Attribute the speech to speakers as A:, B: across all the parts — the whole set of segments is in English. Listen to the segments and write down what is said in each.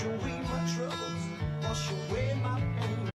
A: away my troubles, wash away my pain.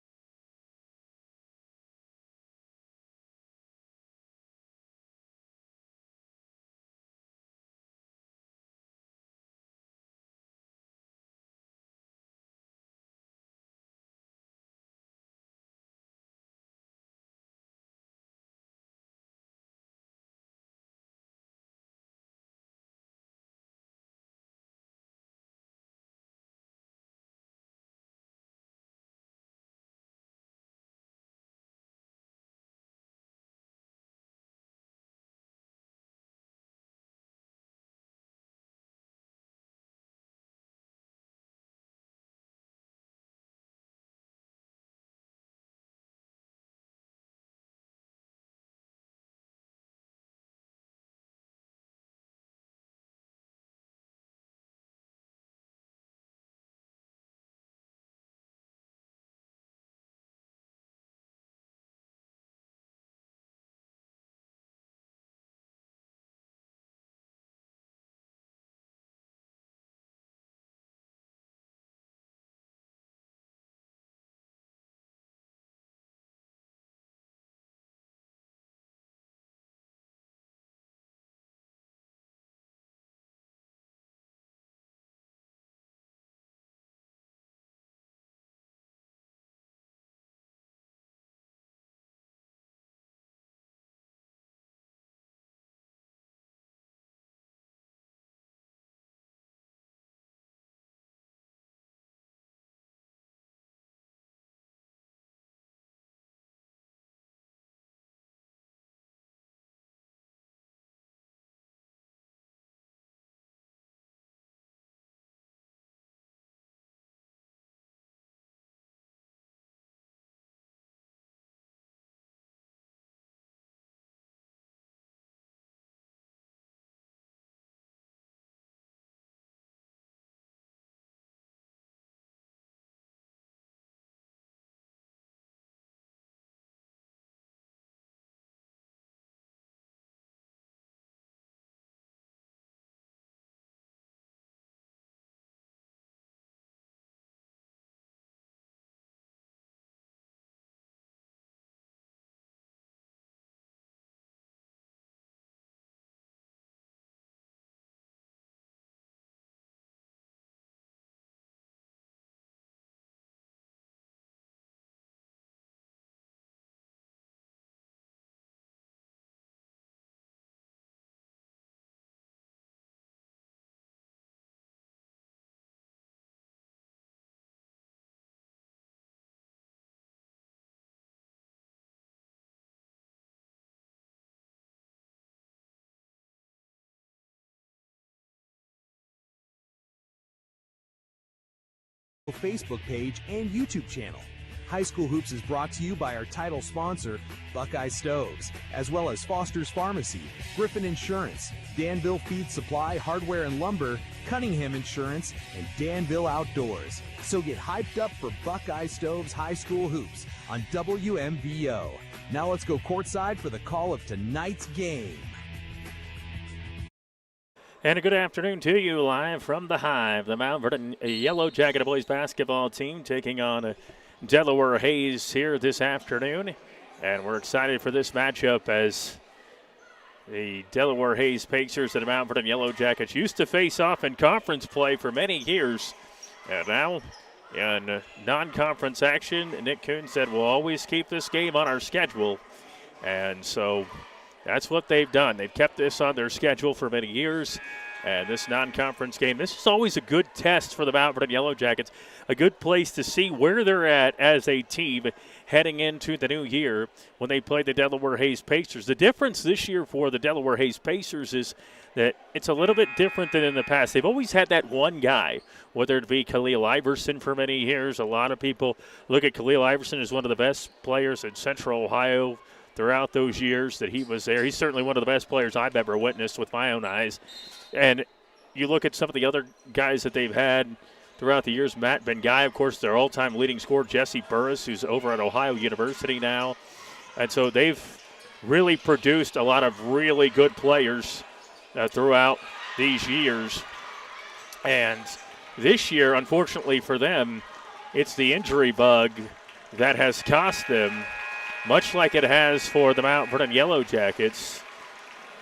B: Facebook page and YouTube channel. High School Hoops is brought to you by our title sponsor, Buckeye Stoves, as well as Foster's Pharmacy, Griffin Insurance, Danville Feed Supply, Hardware and Lumber, Cunningham Insurance, and Danville Outdoors. So get hyped up for Buckeye Stoves High School Hoops on WMVO. Now let's go courtside for the call of tonight's game.
C: And a good afternoon to you, live from the Hive. The Mount Vernon Yellow Jacket boys basketball team taking on Delaware Hayes here this afternoon. And we're excited for this matchup as the Delaware Hayes Pacers and the Mount Vernon Yellow Jackets used to face off in conference play for many years. And now in non-conference action, Nick Kuhn said we'll always keep this game on our schedule. And so that's what they've done. They've kept this on their schedule for many years. And this non-conference game, this is always a good test for the Mount Vernon Yellow Jackets, a good place to see where they're at as a team heading into the new year when they play the Delaware Hayes Pacers. The difference this year for the Delaware Hayes Pacers is that it's a little bit different than in the past. They've always had that one guy, whether it be Khalil Iverson for many years. A lot of people look at Khalil Iverson as one of the best players in Central Ohio throughout those years that he was there. He's certainly one of the best players I've ever witnessed with my own eyes. And you look at some of the other guys that they've had throughout the years. Matt Ben-Guy, of course, their all-time leading scorer. Jesse Burris, who's over at Ohio University now. And so they've really produced a lot of really good players throughout these years. And This year, unfortunately for them, it's the injury bug that has cost them, much like it has for the Mount Vernon Yellow Jackets,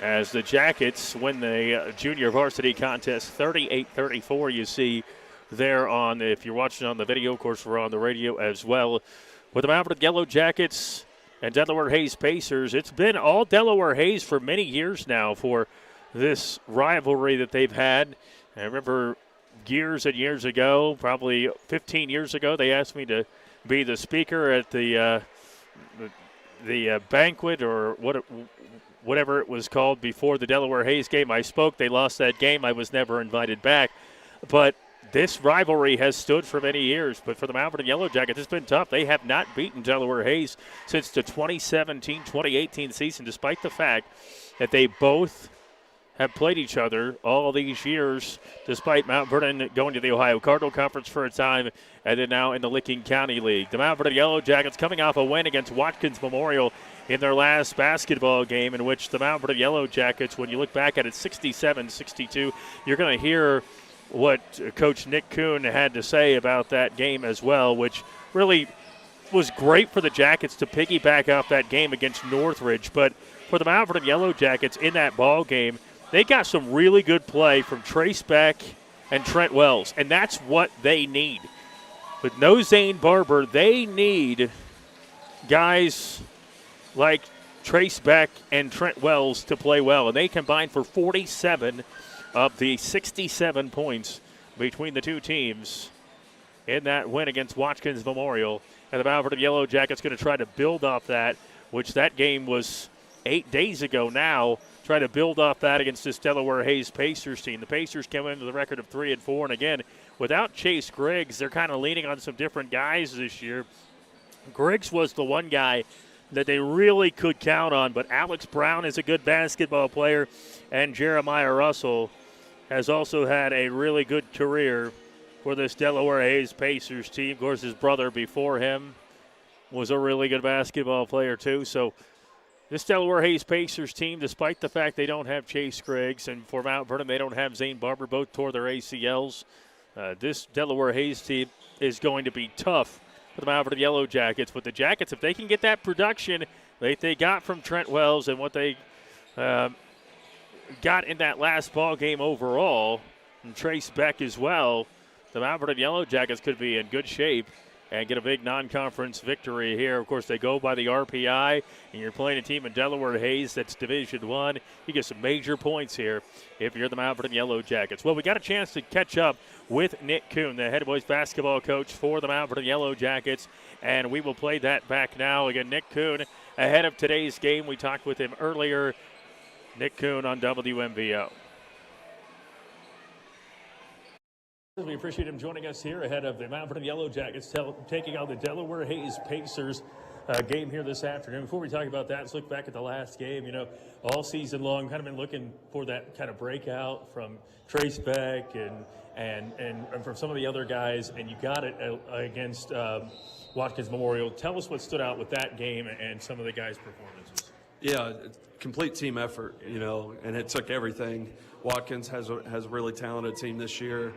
C: as the Jackets win the junior varsity contest 38-34. You see there on, if you're watching on the video, of course, we're on the radio as well. With the Mount Vernon Yellow Jackets and Delaware Hayes Pacers, it's been all Delaware Hayes for many years now for this rivalry that they've had. I remember years and years ago, probably 15 years ago, they asked me to be the speaker at the banquet or whatever it was called before the Delaware Hayes game. I spoke. They lost that game. I was never invited back. But this rivalry has stood for many years. But for the Mount Vernon Yellow Jackets, it's been tough. They have not beaten Delaware Hayes since the 2017-2018 season, despite the fact that they both have played each other all these years, despite Mount Vernon going to the Ohio Cardinal Conference for a time and then now in the Licking County League. The Mount Vernon Yellow Jackets coming off a win against Watkins Memorial in their last basketball game, in which the Mount Vernon Yellow Jackets, when you look back at it, 67-62, you're going to hear what Coach Nick Kuhn had to say about that game as well, which really was great for the Jackets to piggyback off that game against Northridge. But for the Mount Vernon Yellow Jackets in that ball game, they got some really good play from Trace Beck and Trent Wells, and that's what they need. With no Zane Barber, they need guys like Trace Beck and Trent Wells to play well, and they combined for 47 of the 67 points between the two teams in that win against Watkins Memorial. And the Mount Vernon Yellow Jackets going to try to build off that, which that game was 8 days ago now, try to build off that against this Delaware Hayes Pacers team. The Pacers came into the record of 3-4, and again, without Chase Griggs, they're kind of leaning on some different guys this year. Griggs was the one guy that they really could count on, but Alex Brown is a good basketball player, and Jeremiah Russell has also had a really good career for this Delaware Hayes Pacers team. Of course, his brother before him was a really good basketball player too. So this Delaware Hayes Pacers team, despite the fact they don't have Chase Griggs, and for Mount Vernon they don't have Zane Barber, both tore their ACLs, this Delaware Hayes team is going to be tough for the Mount Vernon Yellow Jackets. But the Jackets, if they can get that production that they got from Trent Wells and what they got in that last ball game overall, and Trace Beck as well, the Mount Vernon Yellow Jackets could be in good shape and get a big non-conference victory here. Of course, they go by the RPI, and you're playing a team in Delaware Hayes that's Division I. You get some major points here if you're the Mount Vernon Yellow Jackets. Well, we got a chance to catch up with Nick Kuhn, the head boys basketball coach for the Mount Vernon Yellow Jackets, and we will play that back now. Again, Nick Kuhn, ahead of today's game. We talked with him earlier. Nick Kuhn on WMVO. We appreciate him joining us here ahead of the Mount Vernon Yellow Jackets taking on the Delaware Hayes Pacers game here this afternoon. Before we talk about that, let's look back at the last game. You know, all season long, kind of been looking for that kind of breakout from Trace Beck and from some of the other guys, and you got it against Watkins Memorial. Tell us what stood out with that game and some of the guys' performances.
D: Yeah, complete team effort, you know, and it took everything. Watkins has a really talented team this year.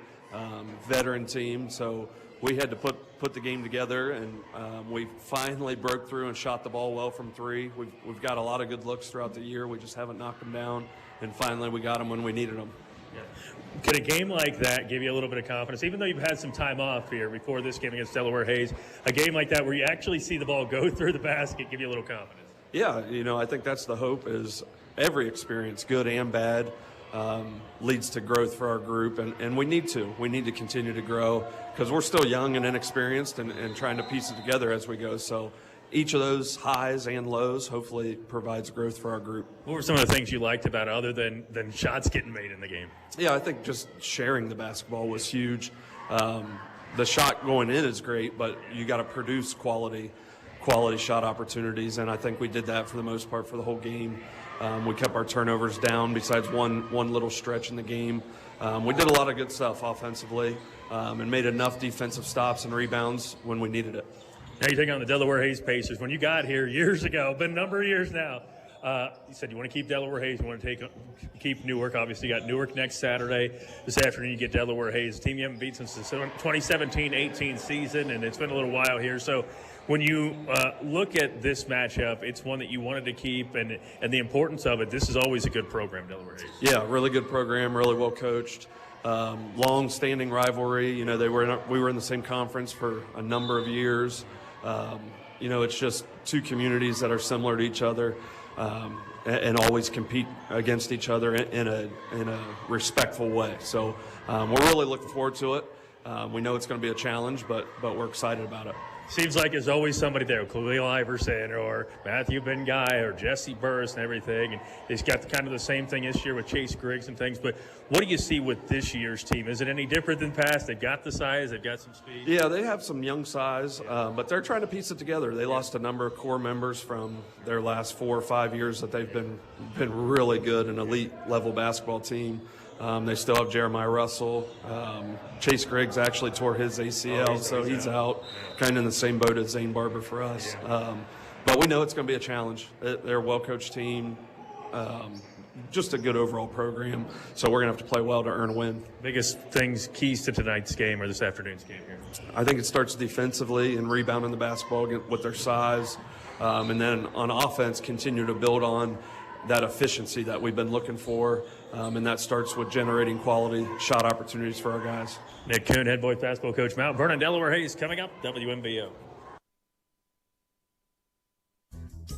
D: Veteran team, so we had to put the game together, and we finally broke through and shot the ball well from three. We've got a lot of good looks throughout the year. We just haven't knocked them down, and finally we got them when we needed them.
C: Yeah. Could a game like that give you a little bit of confidence, even though you've had some time off here before this game against Delaware Hayes, a game like that where you actually see the ball go through the basket give you a little confidence?
D: Yeah, you know, I think that's the hope, is every experience, good and bad, leads to growth for our group, and we need to continue to grow because we're still young and inexperienced and trying to piece it together as we go. So each of those highs and lows hopefully provides growth for our group.
C: What were some of the things you liked about it other than shots getting made in the game?
D: Yeah, I think just sharing the basketball was huge. The shot going in is great, but you got to produce quality shot opportunities, and I think we did that for the most part for the whole game. We kept our turnovers down besides one little stretch in the game. We did a lot of good stuff offensively and made enough defensive stops and rebounds when we needed it.
C: Now you take on the Delaware Hayes Pacers. When you got here years ago, been a number of years now,
E: You said you want to keep Delaware Hayes. You want to keep Newark. Obviously, you got Newark next Saturday. This afternoon, you get Delaware Hayes, a team you haven't beat since the 2017-18 season, and it's been a little while here. So when you look at this matchup, it's one that you wanted to keep, and the importance of it. This is always a good program, Delaware Hayes.
D: Yeah, really good program, really well coached. Long-standing rivalry. You know, we were in the same conference for a number of years. You know, it's just two communities that are similar to each other, and always compete against each other in a respectful way. So we're really looking forward to it. We know it's going to be a challenge, but we're excited about it.
E: Seems like there's always somebody there, Khalil Iverson or Matthew Ben-Guy or Jesse Burris and everything. And he's got kind of the same thing this year with Chase Griggs and things. But what do you see with this year's team? Is it any different than past? They've got the size, they've got some speed.
D: Yeah, they have some young size, but they're trying to piece it together. They lost a number of core members from their last 4 or 5 years that they've been really good, an elite level basketball team. They still have Jeremiah Russell. Chase Griggs actually tore his ACL, so he's out, kind of in the same boat as Zane Barber for us. But we know it's going to be a challenge. They're a well-coached team, just a good overall program, so we're going to have to play well to earn a win.
E: Biggest things, keys to tonight's game or this afternoon's game here?
D: I think it starts defensively and rebounding the basketball with their size, and then on offense continue to build on that efficiency that we've been looking for, and that starts with generating quality shot opportunities for our guys.
E: Nick Kuhn, head boys basketball coach, Mount Vernon, Delaware Hayes, coming up, WMBO.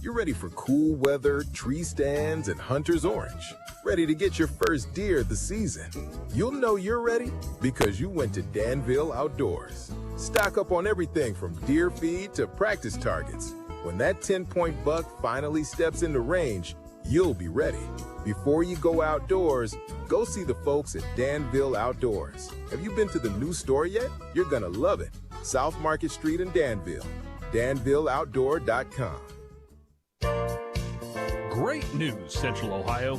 F: You're ready for cool weather, tree stands, and hunter's orange. Ready to get your first deer of the season. You'll know you're ready because you went to Danville Outdoors. Stock up on everything from deer feed to practice targets. When that 10-point buck finally steps into range, you'll be ready. Before you go outdoors, go see the folks at Danville Outdoors. Have you been to the new store yet? You're gonna love it. South Market Street in Danville. DanvilleOutdoor.com.
G: Great news, Central Ohio.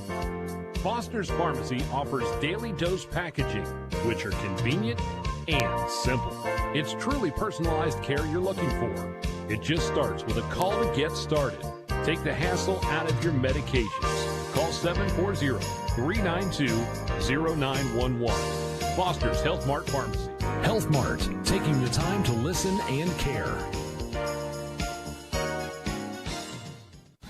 G: Foster's Pharmacy offers daily dose packaging, which are convenient and simple. It's truly personalized care you're looking for. It just starts with a call to get started. Take the hassle out of your medications. Call 740-392-0911. Foster's Health Mart Pharmacy.
H: Health Mart, taking the time to listen and care.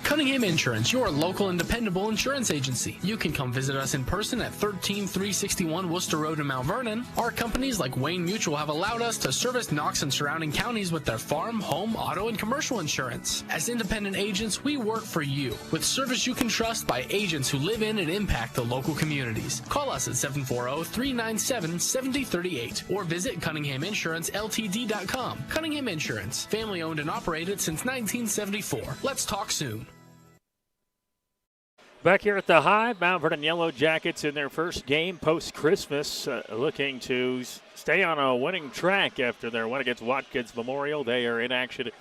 H: Cunningham Insurance, your local and dependable insurance agency. You can come visit us in person at 13361 Worcester Road in Mount Vernon. Our companies like Wayne Mutual have allowed us to service Knox and surrounding counties with their farm, home, auto, and commercial insurance. As independent agents, we work for you with service you can trust by agents who live in and impact the local communities. Call us at 740-397-7038 or visit CunninghamInsuranceLTD.com. Cunningham Insurance, family owned and operated since 1974. Let's talk soon.
C: Back here at the Hive, Mount Vernon Yellow Jackets in their first game post-Christmas, looking to stay on a winning track after their win against Watkins Memorial. They are in action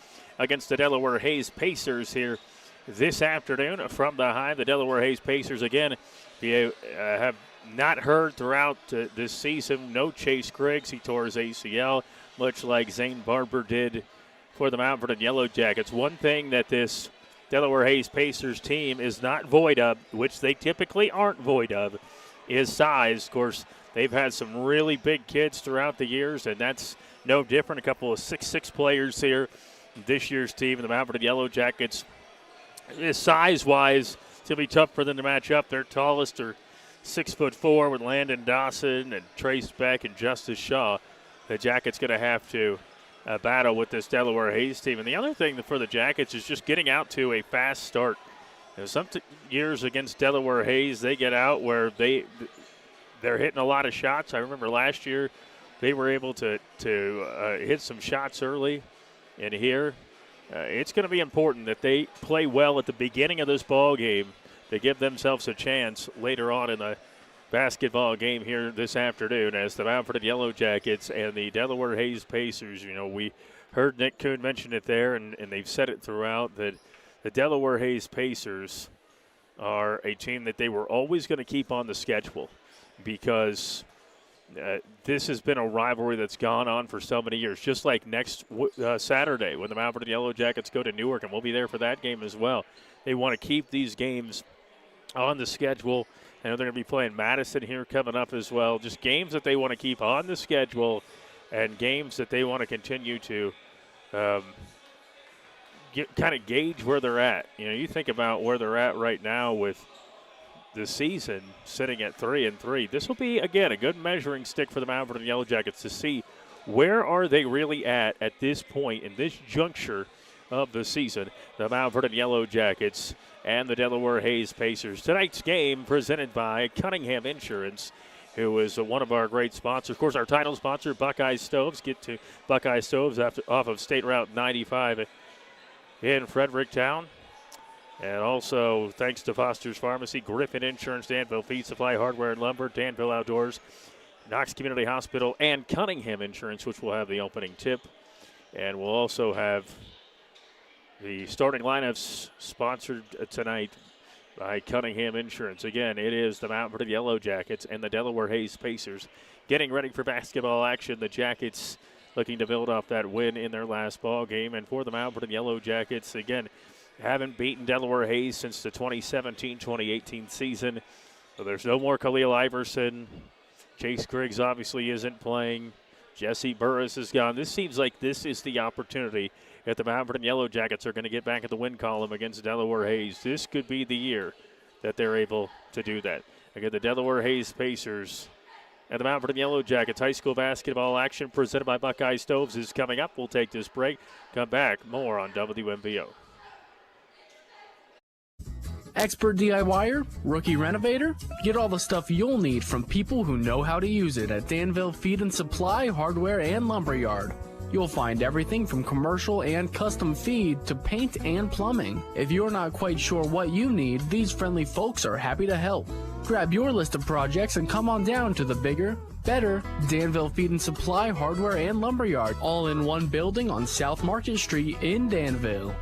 C: against the Delaware Hayes Pacers here this afternoon from the Hive. The Delaware Hayes Pacers, again, have not heard throughout this season. No Chase Griggs. He tore his ACL, much like Zane Barber did for the Mount Vernon Yellow Jackets. One thing that this Delaware Hayes Pacers team is not void of, which they typically aren't void of, is size. Of course, they've had some really big kids throughout the years, and that's no different. A couple of 6'6" players here. This year's team, the Mount Vernon Yellow Jackets, size-wise, it's going to be tough for them to match up. Their tallest are 6'4" with Landon Dawson and Trace Beck and Justice Shaw. The Jackets going to have to battle with this Delaware Hayes team. And the other thing for the Jackets is just getting out to a fast start. You know, some years against Delaware Hayes, they get out where they're hitting a lot of shots. I remember last year they were able to hit some shots early. And here, it's going to be important that they play well at the beginning of this ball game to give themselves a chance later on in the basketball game here this afternoon as the Mount Vernon Yellow Jackets and the Delaware Hayes Pacers. You know, we heard Nick Kuhn mention it there, and they've said it throughout, that the Delaware Hayes Pacers are a team that they were always going to keep on the schedule because this has been a rivalry that's gone on for so many years, just like next Saturday when the Mount Vernon Yellow Jackets go to Newark, and we'll be there for that game as well. They want to keep these games on the schedule. I know they're going to be playing Madison here coming up as well. Just games that they want to keep on the schedule and games that they want to continue to kind of gauge where they're at. You know, you think about where they're at right now with the season sitting at 3-3. This will be, again, a good measuring stick for the Mount Vernon Yellow Jackets to see where are they really at this point in this juncture of the season. The Mount Vernon Yellow Jackets and the Delaware Hayes Pacers. Tonight's game presented by Cunningham Insurance, who is one of our great sponsors. Of course, our title sponsor, Buckeye Stoves. Get to Buckeye Stoves off of State Route 95 in Fredericktown. And also, thanks to Foster's Pharmacy, Griffin Insurance, Danville Feed Supply, Hardware and Lumber, Danville Outdoors, Knox Community Hospital, and Cunningham Insurance, which will have the opening tip. And we'll also have the starting lineups sponsored tonight by Cunningham Insurance. Again, it is the Mount Vernon Yellow Jackets and the Delaware Hayes Pacers getting ready for basketball action. The Jackets looking to build off that win in their last ball game. And for the Mount Vernon Yellow Jackets, again, haven't beaten Delaware Hayes since the 2017-2018 season. So there's no more Khalil Iverson. Chase Griggs obviously isn't playing. Jesse Burris is gone. This seems like this is the opportunity if the Mount Vernon Yellow Jackets are going to get back at the win column against Delaware Hayes. This could be the year that they're able to do that. Again, the Delaware Hayes Pacers and the Mount Vernon Yellow Jackets high school basketball action presented by Buckeye Stoves is coming up. We'll take this break. Come back. More on WMBO.
H: Expert DIYer? Rookie renovator? Get all the stuff you'll need from people who know how to use it at Danville Feed and Supply, Hardware, and Lumberyard. You'll find everything from commercial and custom feed to paint and plumbing. If you're not quite sure what you need, these friendly folks are happy to help. Grab your list of projects and come on down to the bigger, better Danville Feed and Supply, Hardware, and Lumberyard, all in one building on South Market Street in Danville.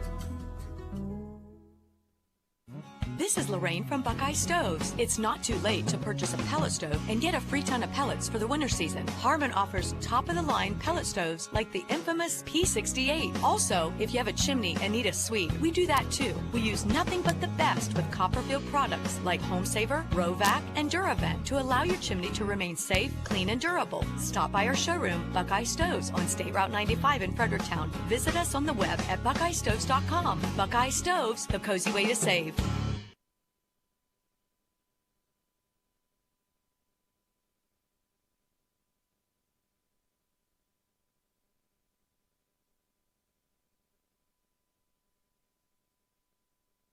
I: This is Lorraine from Buckeye Stoves. It's not too late to purchase a pellet stove and get a free ton of pellets for the winter season. Harmon offers top-of-the-line pellet stoves like the infamous P68. Also, if you have a chimney and need a suite, we do that too. We use nothing but the best with Copperfield products like Home Saver, Rovac, and Duravent to allow your chimney to remain safe, clean, and durable. Stop by our showroom, Buckeye Stoves, on State Route 95 in Fredericktown. Visit us on the web at buckeyestoves.com. Buckeye Stoves, the cozy way to save.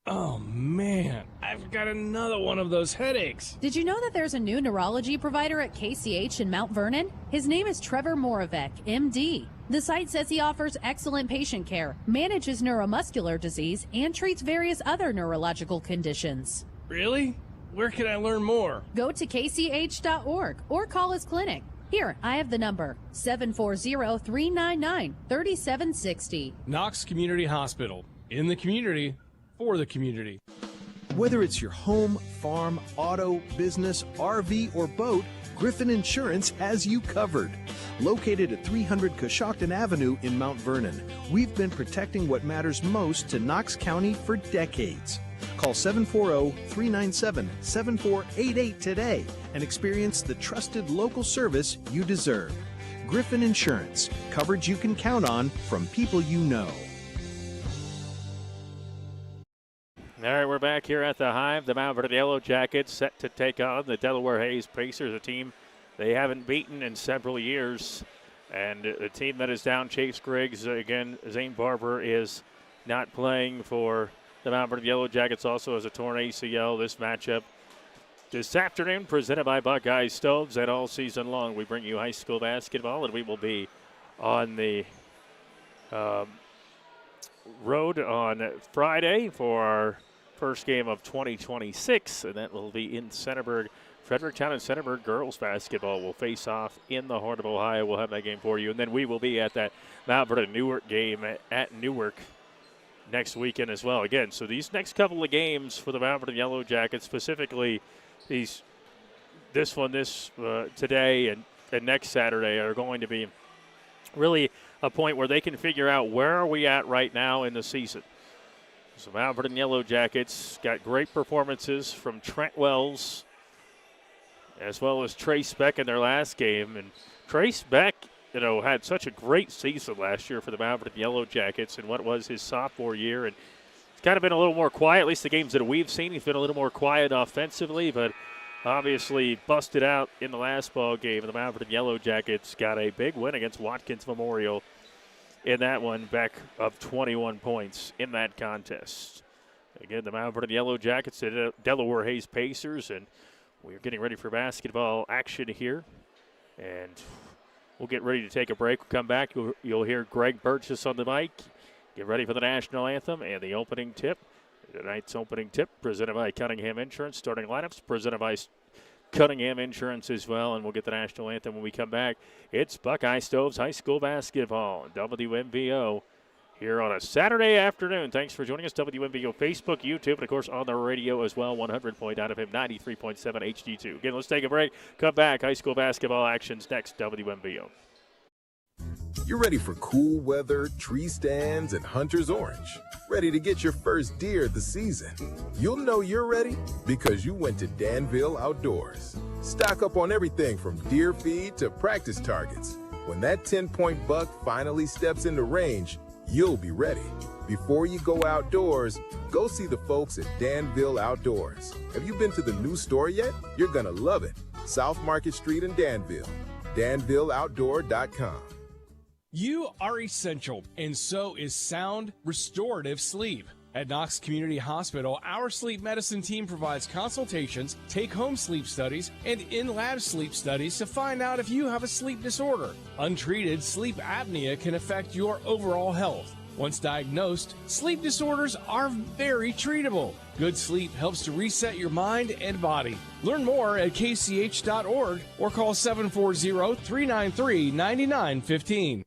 J: Oh man, I've got another one of those headaches.
K: Did you know that there's a new neurology provider at KCH in Mount Vernon? His name is Trevor Moravec, MD. The site says he offers excellent patient care, manages neuromuscular disease, and treats various other neurological conditions.
J: Really? Where can I learn more?
K: Go to kch.org or call his clinic. Here, I have the number, 740-399-3760.
J: Knox Community Hospital. In the community, for the community.
B: Whether it's your home, farm, auto, business, RV, or boat, Griffin Insurance has you covered. Located at 300 Coshocton Avenue in Mount Vernon, we've been protecting what matters most to Knox County for decades. Call 740-397-7488 today and experience the trusted local service you deserve. Griffin Insurance, coverage you can count on from people you know.
C: All right, we're back here at the Hive. The Mount Vernon Yellow Jackets set to take on the Delaware Hayes Pacers, a team they haven't beaten in several years. And a team that is down Chase Griggs. Again, Zane Barber is not playing for the Mount Vernon Yellow Jackets, also has a torn ACL. This matchup this afternoon presented by Buckeye Stoves. And all season long, we bring you high school basketball, and we will be on the road on Friday for our first game of 2026, and that will be in Centerburg. Fredericktown and Centerburg girls basketball will face off in the heart of Ohio. We'll have that game for you, and then we will be at that Mount Vernon Newark game at Newark next weekend as well. Again, so these next couple of games for the Mount Vernon Yellow Jackets, specifically this one today and and next Saturday are going to be really a point where they can figure out where are we at right now in the season. So Mount Vernon Yellow Jackets got great performances from Trent Wells as well as Trace Beck in their last game. And Trace Beck, had such a great season last year for the Mount Vernon Yellow Jackets in what was his sophomore year. And it's kind of been a little more quiet, at least the games that we've seen. He's been a little more quiet offensively, but obviously busted out in the last ball game. The Mount Vernon Yellow Jackets got a big win against Watkins Memorial in that one, back of 21 points in that contest. Again, the Mount Vernon Yellow Jackets at Delaware Hayes Pacers, and we're getting ready for basketball action here. And we'll get ready to take a break. We'll come back. You'll hear Greg Burgess on the mic. Get ready for the national anthem and the opening tip. Tonight's opening tip presented by Cunningham Insurance. Starting lineups presented by Cunningham Insurance as well. And we'll get the national anthem when we come back. It's Buckeye Stoves High School Basketball on WMVO here on a Saturday afternoon. Thanks for joining us. WMVO Facebook, YouTube, and of course on the radio as well. 100.9 FM, 93.7 HD2. Again, let's take a break. Come back. High school basketball actions next. WMVO.
F: You're ready for cool weather, tree stands, and hunter's orange. Ready to get your first deer of the season. You'll know you're ready because you went to Danville Outdoors. Stock up on everything from deer feed to practice targets. When that 10-point buck finally steps into range, you'll be ready. Before you go outdoors, go see the folks at Danville Outdoors. Have you been to the new store yet? You're gonna love it. South Market Street in Danville. DanvilleOutdoor.com.
J: You are essential, and so is sound, restorative sleep. At Knox Community Hospital, our sleep medicine team provides consultations, take-home sleep studies, and in-lab sleep studies to find out if you have a sleep disorder. Untreated sleep apnea can affect your overall health. Once diagnosed, sleep disorders are very treatable. Good sleep helps to reset your mind and body. Learn more at kch.org or call 740-393-9915.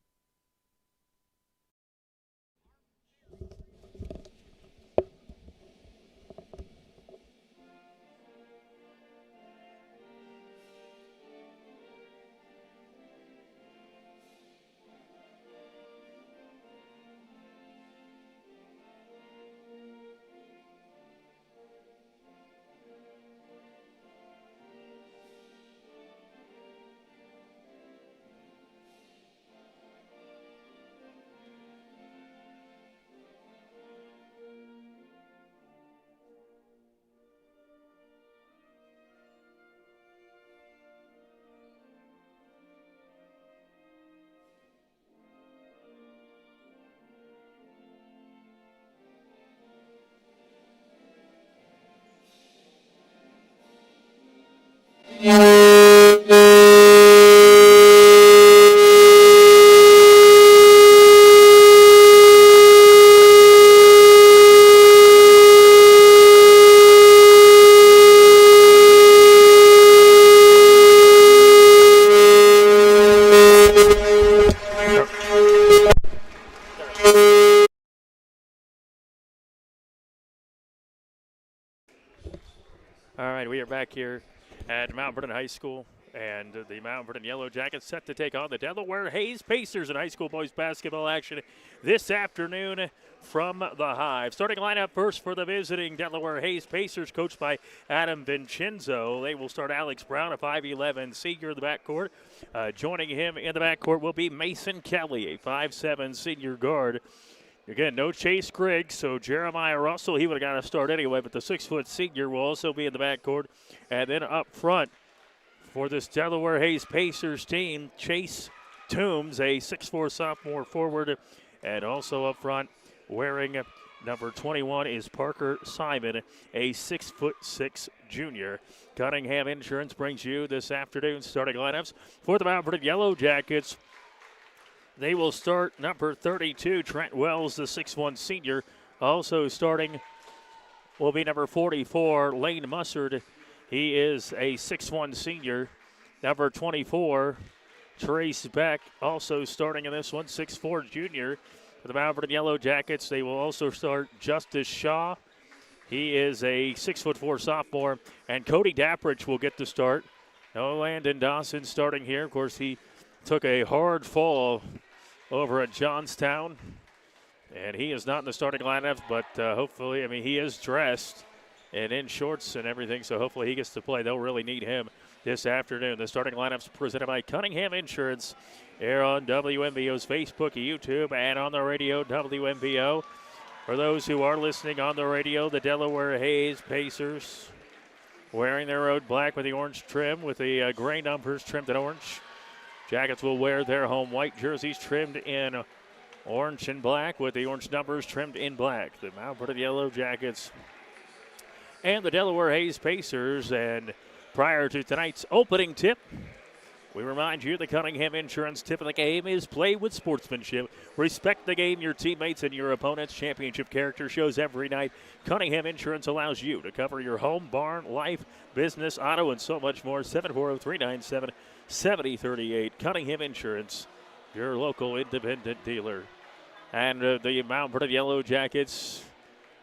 C: All right, we are back here at Mount Vernon High School, and the Mount Vernon Yellow Jackets set to take on the Delaware Hayes Pacers in high school boys basketball action this afternoon from the Hive. Starting lineup first for the visiting Delaware Hayes Pacers, coached by Adam Vincenzo. They will start Alex Brown, a 5'11 senior in the backcourt. Joining him in the backcourt will be Mason Kelly, a 5'7 senior guard. Again, no Chase Griggs, so Jeremiah Russell, he would have got a start anyway, but the 6-foot senior will also be in the backcourt. And then up front for this Delaware Hayes Pacers team, Chase Toombs, a 6'4 sophomore forward. And also up front, wearing number 21 is Parker Simon, a 6'6" junior. Cunningham Insurance brings you this afternoon starting lineups for the Mount Vernon Yellow Jackets. They will start number 32, Trent Wells, the 6'1 senior. Also starting will be number 44, Lane Mussard. He is a 6'1 senior. Number 24, Trace Beck, also starting in this one, 6'4 junior. For the Mount Vernon Yellow Jackets, they will also start Justice Shaw. He is a 6'4 sophomore. And Cody Dappridge will get the start. No Landon Dawson starting here. Of course, he took a hard fall over at Johnstown, and he is not in the starting lineup, but hopefully, I mean, he is dressed and in shorts and everything, so hopefully he gets to play. They'll really need him this afternoon. The starting lineups presented by Cunningham Insurance here on WMBO's Facebook, YouTube, and on the radio, WMBO. For those who are listening on the radio, the Delaware Hayes Pacers wearing their road black with the orange trim, with the gray numbers trimmed in orange. Jackets will wear their home white jerseys trimmed in orange and black, with the orange numbers trimmed in black. The Mount Vernon Yellow Jackets and the Delaware Hayes Pacers. And prior to tonight's opening tip, we remind you the Cunningham Insurance tip of the game is play with sportsmanship. Respect the game, your teammates, and your opponents. Championship character shows every night. Cunningham Insurance allows you to cover your home, barn, life, business, auto, and so much more. 740-397-7038. Cunningham Insurance, your local independent dealer. And the Mount Vernon Yellow Jackets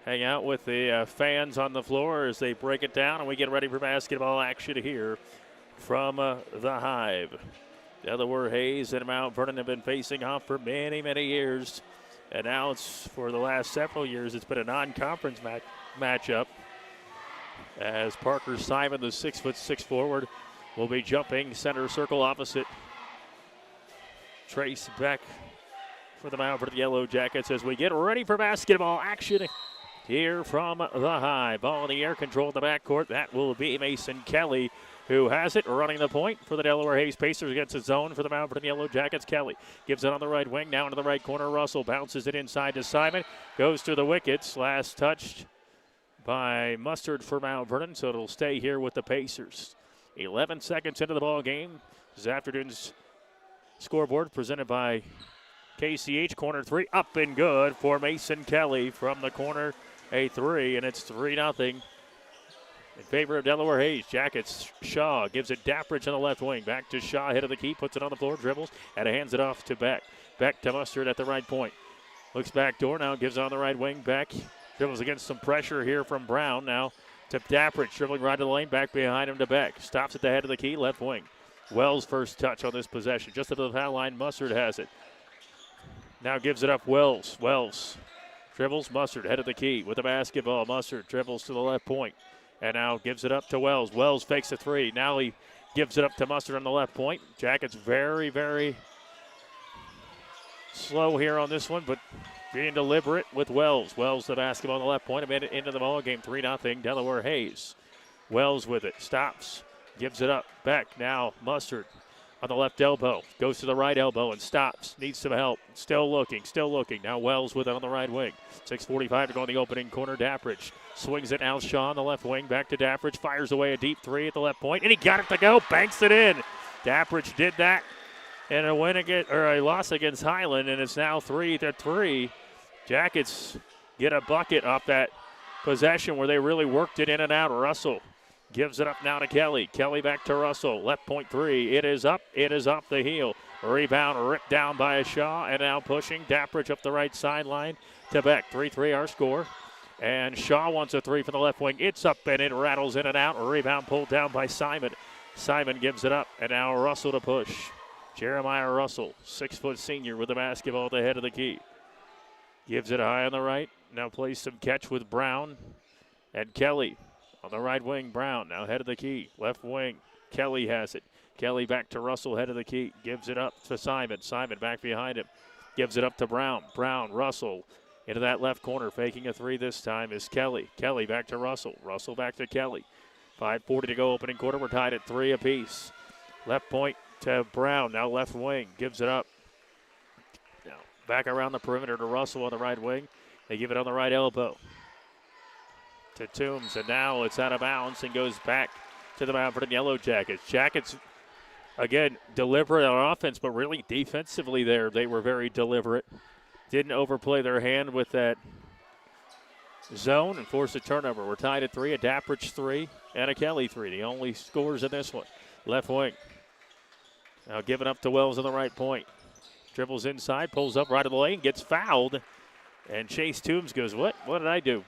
C: hang out with the fans on the floor as they break it down, and we get ready for basketball action here from the Hive. Delaware Hayes and Mount Vernon have been facing off for many, many years. And now it's, for the last several years, it's been a non-conference matchup. As Parker Simon, the 6'6" forward, will be jumping center circle opposite Trace Beck for the Mount Vernon Yellow Jackets as we get ready for basketball action here from the Hive. Ball in the air, control in the backcourt. That will be Mason Kelly, who has it, running the point for the Delaware Hayes Pacers against his zone for the Mount Vernon Yellow Jackets. Kelly gives it on the right wing, now into the right corner. Russell bounces it inside to Simon, goes to the wickets. Last touched by Mustard for Mount Vernon, so it'll stay here with the Pacers. 11 seconds into the ball game. This afternoon's scoreboard presented by KCH. Corner three, up and good for Mason Kelly from the corner. A three, and it's 3-0. In favor of Delaware Hayes. Jackets, Shaw gives it Dappridge on the left wing. Back to Shaw, head of the key, puts it on the floor, dribbles, and hands it off to Beck. Beck to Mustard at the right point. Looks back door now, gives it on the right wing. Beck dribbles against some pressure here from Brown. Now to Dappridge, dribbling right to the lane, back behind him to Beck. Stops at the head of the key, left wing. Wells' first touch on this possession. Just at the foul line, Mustard has it. Now gives it up Wells. Wells dribbles, Mustard, head of the key with the basketball. Mustard dribbles to the left point. And now gives it up to Wells. Wells fakes a three. Now he gives it up to Mustard on the left point. Jackets very, very slow here on this one, but being deliberate with Wells. Wells the basketball on the left point. A minute into the ball game. 3-0 Delaware Hayes. Wells with it. Stops. Gives it up. Beck now. Mustard on the left elbow. Goes to the right elbow and stops. Needs some help. Still looking. Still looking. Now Wells with it on the right wing. 6:45 to go in the opening corner. Dappridge swings it out. Shaw on the left wing. Back to Dappridge. Fires away a deep three at the left point. And he got it to go. Banks it in. Dappridge did that. And a win against, or a loss against Highland. And it's now 3-3. Jackets get a bucket off that possession where they really worked it in and out. Russell gives it up now to Kelly. Kelly back to Russell. Left point three. It is up. It is off the heel. Rebound ripped down by a Shaw. And now pushing Dappridge up the right sideline to Beck. 3-3 our score. And Shaw wants a three from the left wing. It's up and it rattles in and out. Rebound pulled down by Simon. Simon gives it up. And now Russell to push. Jeremiah Russell, 6-foot senior with the basketball at the head of the key. Gives it high on the right. Now plays some catch with Brown and Kelly. On the right wing, Brown now head of the key. Left wing, Kelly has it. Kelly back to Russell, head of the key. Gives it up to Simon. Simon back behind him. Gives it up to Brown. Brown, Russell into that left corner. Faking a three this time is Kelly. Kelly back to Russell. Russell back to Kelly. 5:40 to go opening quarter. We're tied at 3 apiece. Left point to Brown. Now left wing. Gives it up. Now back around the perimeter to Russell on the right wing. They give it on the right elbow to Toombs, and now it's out of bounds and goes back to the Mount Vernon Yellow Jackets. Jackets, again, deliberate on offense, but really defensively there, they were very deliberate. Didn't overplay their hand with that zone and force a turnover. We're tied at 3, a Dappridge 3 and a Kelly 3. The only scores in this one. Left wing. Now giving up to Wells on the right point. Dribbles inside, pulls up right of the lane, gets fouled, and Chase Toombs goes, what did I do?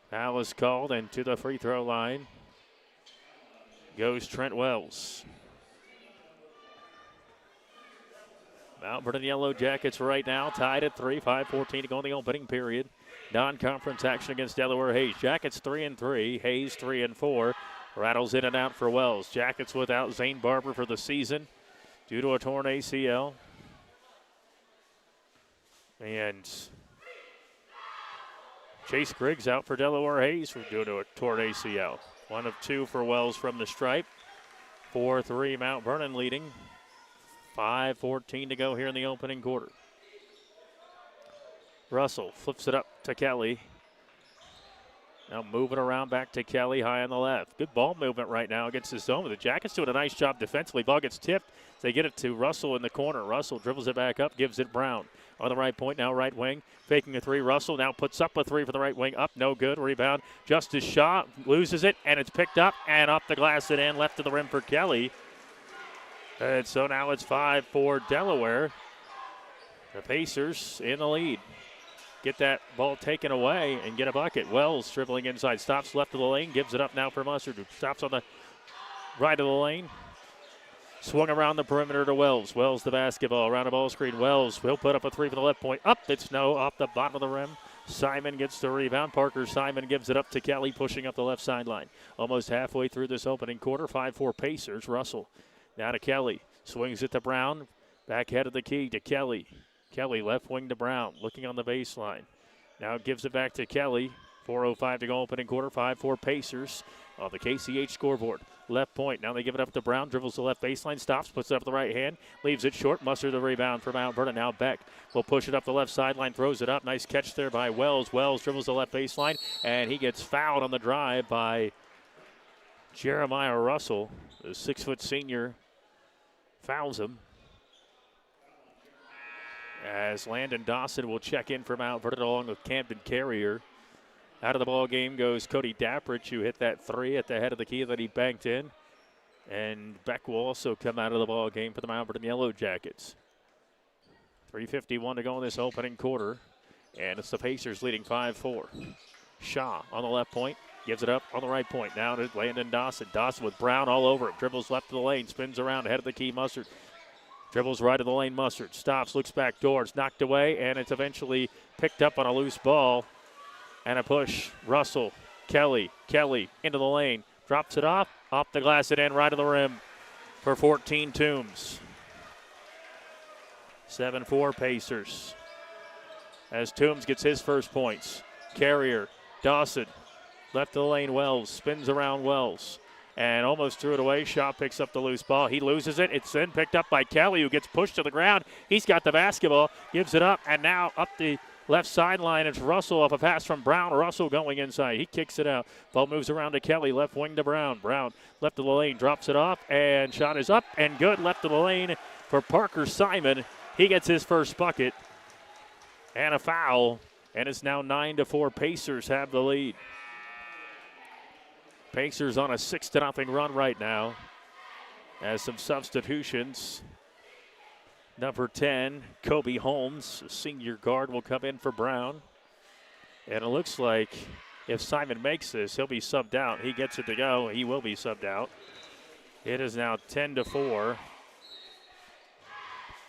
C: Foul is called, and to the free throw line goes Trent Wells. Mount Vernon Yellow Jackets right now tied at 3, 5:14 to go in the opening period. Non-conference action against Delaware Hayes. Jackets 3-3, Hayes 3-4. Rattles in and out for Wells. Jackets without Zane Barber for the season due to a torn ACL. And Chase Griggs out for Delaware Hayes due to a torn ACL. 1 of 2 for Wells from the stripe. 4-3 Mount Vernon leading. 5:14 to go here in the opening quarter. Russell flips it up to Kelly. Now moving around back to Kelly, high on the left. Good ball movement right now against the zone. The Jackets doing a nice job defensively. Ball gets tipped. They get it to Russell in the corner. Russell dribbles it back up, gives it Brown. On the right point, now right wing. Faking a 3. Russell now puts up a 3 for the right wing. Up, no good. Rebound. Justice Shaw loses it, and it's picked up and off the glass and in. Left to the rim for Kelly. And so now it's 5 for Delaware. The Pacers in the lead. Get that ball taken away and get a bucket. Wells dribbling inside. Stops left of the lane. Gives it up now for Mustard, who stops on the right of the lane. Swung around the perimeter to Wells. Wells the basketball. Around a ball screen. Wells will put up a 3 for the left point. Up. It's no. Off the bottom of the rim. Simon gets the rebound. Parker Simon gives it up to Kelly, pushing up the left sideline. Almost halfway through this opening quarter. 5-4 Pacers. Russell. Now to Kelly. Swings it to Brown. Back head of the key to Kelly. Kelly left wing to Brown. Looking on the baseline. Now gives it back to Kelly. 4:05 to go opening quarter. 5-4 Pacers on the KCH scoreboard. Left point. Now they give it up to Brown. Dribbles the left baseline. Stops. Puts it up the right hand. Leaves it short. Mustard the rebound for Mount Vernon. Now Beck will push it up the left sideline. Throws it up. Nice catch there by Wells. Wells dribbles the left baseline. And he gets fouled on the drive by Jeremiah Russell. The 6-foot senior fouls him. As Landon Dawson will check in for Mount Vernon along with Camden Carrier. Out of the ball game goes Cody Dapprich, who hit that 3 at the head of the key that he banked in. And Beck will also come out of the ball game for the Mount Vernon Yellow Jackets. 3:51 to go in this opening quarter. And it's the Pacers leading 5-4. Shaw on the left point. Gives it up on the right point. Now to Landon Dawson. Dawson with Brown all over it. Dribbles left of the lane. Spins around ahead of the key. Mustard. Dribbles right of the lane. Mustard. Stops. Looks back door. It's knocked away. And it's eventually picked up on a loose ball. And a push. Russell. Kelly. Kelly into the lane. Drops it off. Off the glass and in. Right of the rim for 14 Toombs. 7-4 Pacers. As Toombs gets his first points. Carrier. Dawson. Left of the lane, Wells. Spins around Wells. And almost threw it away. Shaw picks up the loose ball. He loses it. It's then picked up by Kelly, who gets pushed to the ground. He's got the basketball. Gives it up. And now up the left sideline. It's Russell off a pass from Brown. Russell going inside. He kicks it out. Ball moves around to Kelly. Left wing to Brown. Brown left of the lane. Drops it off. And shot is up and good. Left of the lane for Parker Simon. He gets his first bucket. And a foul. And it's now 9-4. Pacers have the lead. Pacers on a 6-0 run right now. As some substitutions. Number 10, Kobe Holmes, senior guard, will come in for Brown. And it looks like if Simon makes this, he'll be subbed out. He gets it to go. He will be subbed out. It is now 10-4.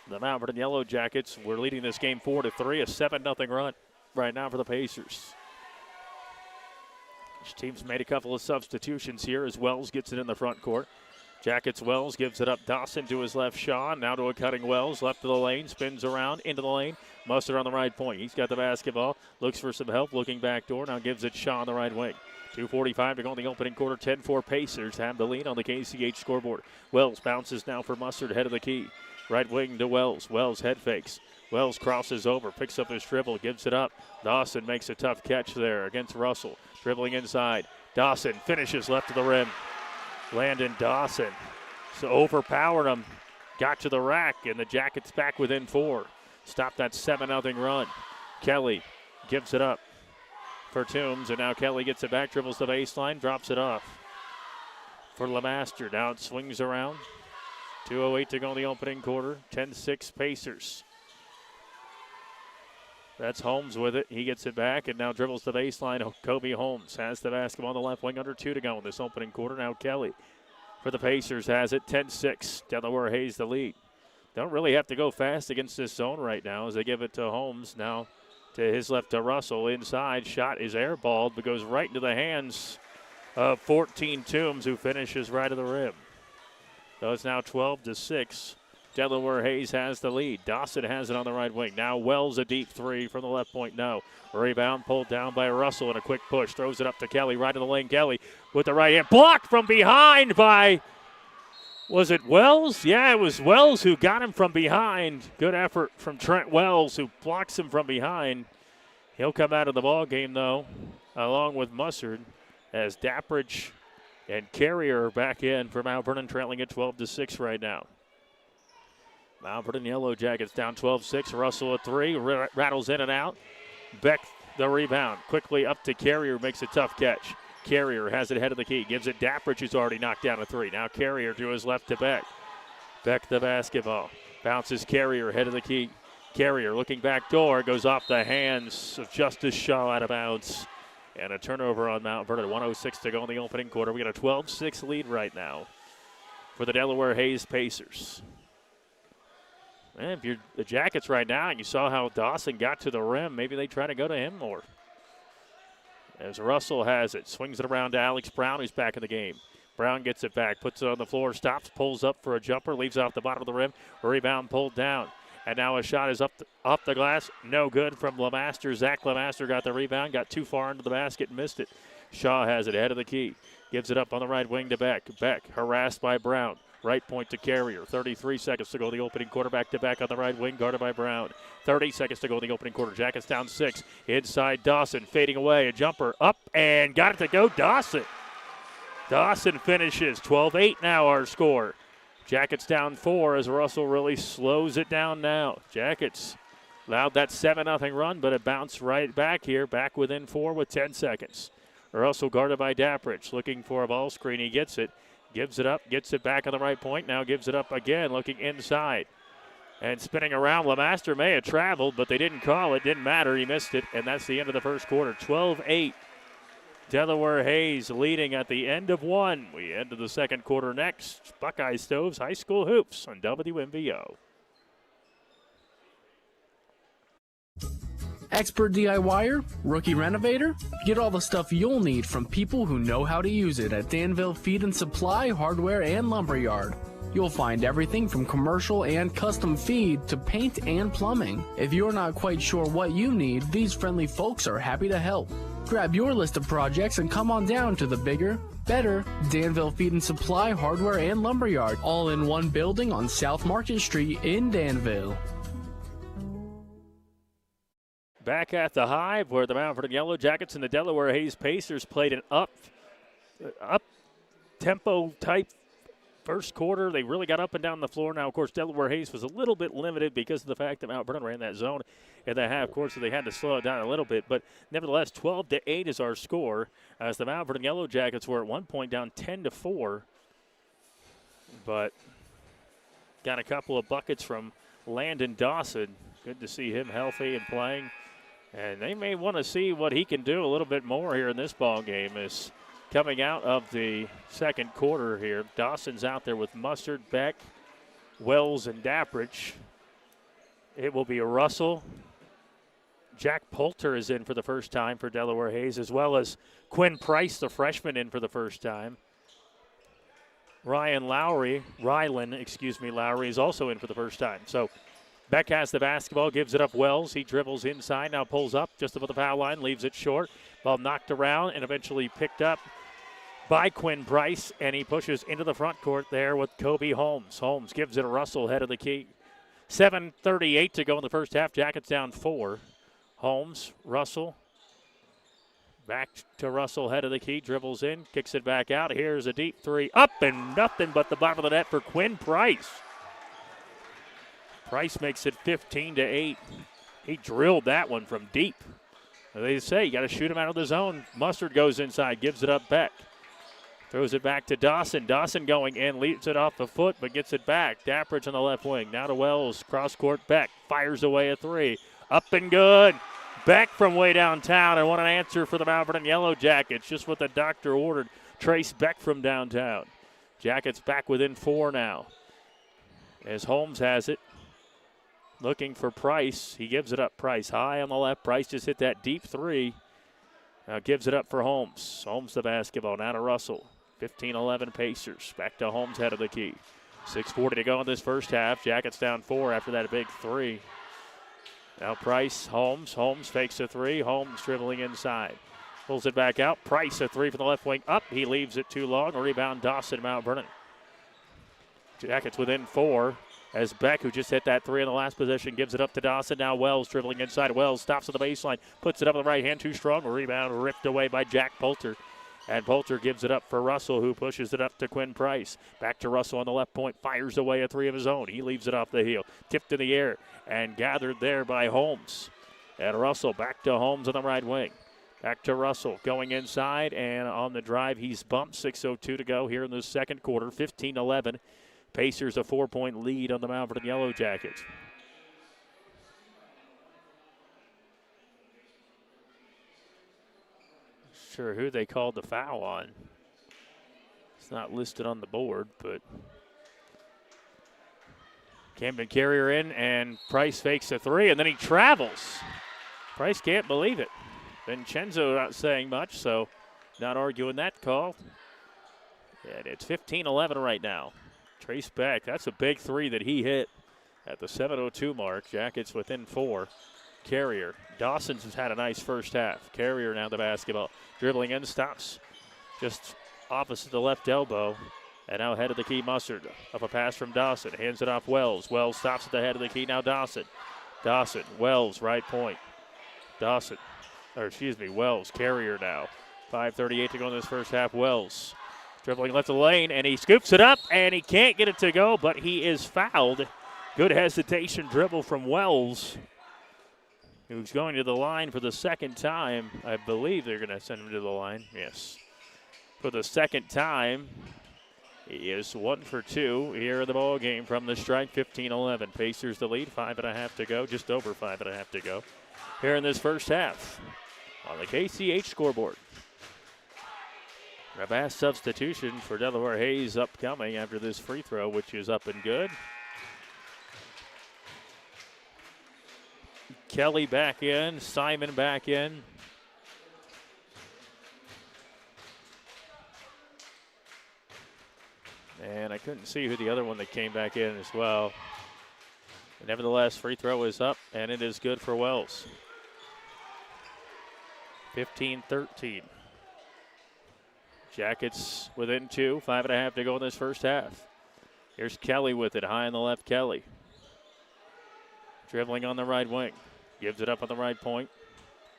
C: The Mount Vernon Yellow Jackets were leading this game 4-3, a 7-0 run right now for the Pacers. Each team's made a couple of substitutions here as Wells gets it in the front court. Jackets Wells gives it up. Dawson to his left. Shaw now to a cutting Wells. Left of the lane. Spins around into the lane. Mustard on the right point. He's got the basketball. Looks for some help. Looking back door. Now gives it Shaw on the right wing. 2:45 to go in the opening quarter. 10-4 Pacers have the lead on the KCH scoreboard. Wells bounces now for Mustard. Head of the key. Right wing to Wells. Wells head fakes. Wells crosses over. Picks up his dribble. Gives it up. Dawson makes a tough catch there against Russell. Dribbling inside. Dawson finishes left of the rim. Landon Dawson so overpowered him. Got to the rack, and the Jackets back within 4. Stop that 7-0 run. Kelly gives it up for Toombs, and now Kelly gets it back, dribbles the baseline, drops it off for LeMaster. Now it swings around. 2:08 to go in the opening quarter. 10-6 Pacers. That's Holmes with it. He gets it back and now dribbles the baseline. Kobe Holmes has the basketball on the left wing. Under 2 to go in this opening quarter. Now Kelly for the Pacers has it. 10-6. Delaware Hayes the lead. Don't really have to go fast against this zone right now as they give it to Holmes. Now to his left to Russell. Inside. Shot is airballed but goes right into the hands of 14 Toombs, who finishes right of the rim. So it's now 12-6. Delaware Hayes has the lead. Dawson has it on the right wing. Now Wells a deep three from the left point. No. Rebound pulled down by Russell and a quick push. Throws it up to Kelly right in the lane. Kelly with the right hand. Blocked from behind by, was it Wells? Yeah, it was Wells who got him from behind. Good effort from Trent Wells, who blocks him from behind. He'll come out of the ball game, though, along with Mustard, as Dappridge and Carrier are back in for Mount Vernon, trailing at 12-6 right now. Mount Vernon Yellow Jackets down 12-6. Russell a three, rattles in and out. Beck the rebound. Quickly up to Carrier, makes a tough catch. Carrier has it head of the key, gives it Dappridge, who's already knocked down a three. Now Carrier to his left to Beck. Beck the basketball. Bounces Carrier, head of the key. Carrier looking back door, goes off the hands of Justice Shaw out of bounds. And a turnover on Mount Vernon. 1:06 to go in the opening quarter. We got a 12-6 lead right now for the Delaware Hayes Pacers. And if you're the Jackets right now and you saw how Dawson got to the rim, maybe they try to go to him more. As Russell has it, swings it around to Alex Brown, who's back in the game. Brown gets it back, puts it on the floor, stops, pulls up for a jumper, leaves off the bottom of the rim. Rebound pulled down. And now a shot is off the glass. No good from LeMaster. Zach LeMaster got the rebound, got too far into the basket and missed it. Shaw has it, head of the key. Gives it up on the right wing to Beck. Beck harassed by Brown. Right point to Carrier. 33 seconds to go in the opening quarter. Back to back on the right wing, guarded by Brown. 30 seconds to go in the opening quarter. Jackets down 6. Inside Dawson, fading away. A jumper up and got it to go. Dawson. Dawson finishes. 12-8 now our score. Jackets down 4 as Russell really slows it down now. Jackets allowed that 7-0 run, but it bounced right back here. Back within 4 with 10 seconds. Russell guarded by Dappridge. Looking for a ball screen. He gets it. Gives it up, gets it back on the right point. Now gives it up again, looking inside. And spinning around, LeMaster may have traveled, but they didn't call it. Didn't matter. He missed it, and that's the end of the first quarter. 12-8. Delaware Hayes leading at the end of 1. We end the second quarter next. Buckeye Stoves High School Hoops on WMVO.
H: Expert DIYer? Rookie renovator? Get all the stuff you'll need from people who know how to use it at Danville Feed and Supply Hardware and Lumberyard. You'll find everything from commercial and custom feed to paint and plumbing. If you're not quite sure what you need, these friendly folks are happy to help. Grab your list of projects and come on down to the bigger, better Danville Feed and Supply Hardware and Lumberyard, all in one building on South Market Street in Danville.
C: Back at the Hive, where the Mount Vernon Yellow Jackets and the Delaware Hayes Pacers played an up-tempo type first quarter. They really got up and down the floor. Now, of course, Delaware Hayes was a little bit limited because of the fact that Mount Vernon ran that zone in the half court, so they had to slow it down a little bit. But nevertheless, 12-8 is our score, as the Mount Vernon Yellow Jackets were at one point down 10-4. But got a couple of buckets from Landon Dawson. Good to see him healthy and playing. And they may want to see what he can do a little bit more here in this ball game. Is coming out of the second quarter here. Dawson's out there with Mustard, Beck, Wells, and Dappridge. It will be a Russell. Jack Poulter is in for the first time for Delaware Hayes, as well as Quinn Price, the freshman, in for the first time. Rylan Lowry is also in for the first time. So Beck has the basketball, gives it up Wells. He dribbles inside, now pulls up just above the foul line, leaves it short. Ball knocked around and eventually picked up by Quinn Price, and he pushes into the front court there with Kobe Holmes. Holmes gives it to Russell, head of the key. 7:38 to go in the first half. Jackets down 4. Holmes, Russell. Back to Russell, head of the key, dribbles in, kicks it back out. Here's a deep three, up and nothing but the bottom of the net for Quinn Price. Price makes it 15-8. He drilled that one from deep. They say you got to shoot him out of the zone. Mustard goes inside, gives it up Beck. Throws it back to Dawson. Dawson going in, leads it off the foot, but gets it back. Dappridge on the left wing. Now to Wells, cross court. Beck fires away a three. Up and good. Beck from way downtown, and what an answer for the Mount Vernon Yellow Jackets. Just what the doctor ordered. Trace Beck from downtown. Jackets back within 4 now. As Holmes has it. Looking for Price. He gives it up. Price high on the left. Price just hit that deep 3. Now gives it up for Holmes. Holmes the basketball. Now to Russell. 15-11 Pacers. Back to Holmes, head of the key. 6:40 to go in this first half. Jackets down 4 after that big 3. Now Price, Holmes. Holmes fakes a 3. Holmes dribbling inside. Pulls it back out. Price a 3 from the left wing up. He leaves it too long. A rebound, Dawson, Mount Vernon. Jackets within 4 as Beck, who just hit that 3 in the last possession, gives it up to Dawson. Now Wells dribbling inside. Wells stops at the baseline. Puts it up with the right hand. Too strong. A rebound ripped away by Jack Poulter. And Poulter gives it up for Russell, who pushes it up to Quinn Price. Back to Russell on the left point. Fires away a 3 of his own. He leaves it off the heel. Tipped in the air and gathered there by Holmes. And Russell back to Holmes on the right wing. Back to Russell going inside, and on the drive he's bumped. 6:02 to go here in the second quarter. 15-11. Pacers a 4-point lead on the Mount Vernon Yellow Jackets. Sure who they called the foul on. It's not listed on the board, but Camden Carrier in, and Price fakes a 3, and then he travels. Price can't believe it. Vincenzo not saying much, so not arguing that call. And it's 15-11 right now. Trace Beck, that's a big 3 that he hit at the 7:02 mark. Jackets within 4. Carrier. Dawson's has had a nice first half. Carrier now the basketball. Dribbling in, stops just opposite the left elbow. And now head of the key, Mustard. Up a pass from Dawson. Hands it off Wells. Wells stops at the head of the key. Now Dawson. Dawson. Wells, right point. Wells. Carrier now. 5:38 to go in this first half. Wells dribbling left of the lane, and he scoops it up, and he can't get it to go, but he is fouled. Good hesitation dribble from Wells, who's going to the line for the second time. I believe they're going to send him to the line. Yes. For the second time, he is 1 for 2 here in the ball game from the strike. 15-11. Pacers the lead. 5.5 to go. Just over 5.5 to go here in this first half on the KCH scoreboard. Rabass substitution for Delaware Hayes upcoming after this free throw, which is up and good. Kelly back in, Simon back in. And I couldn't see who the other one that came back in as well. But nevertheless, free throw is up, and it is good for Wells. 15-13. Jackets within 2, 5.5 to go in this first half. Here's Kelly with it, high on the left, Kelly. Dribbling on the right wing. Gives it up on the right point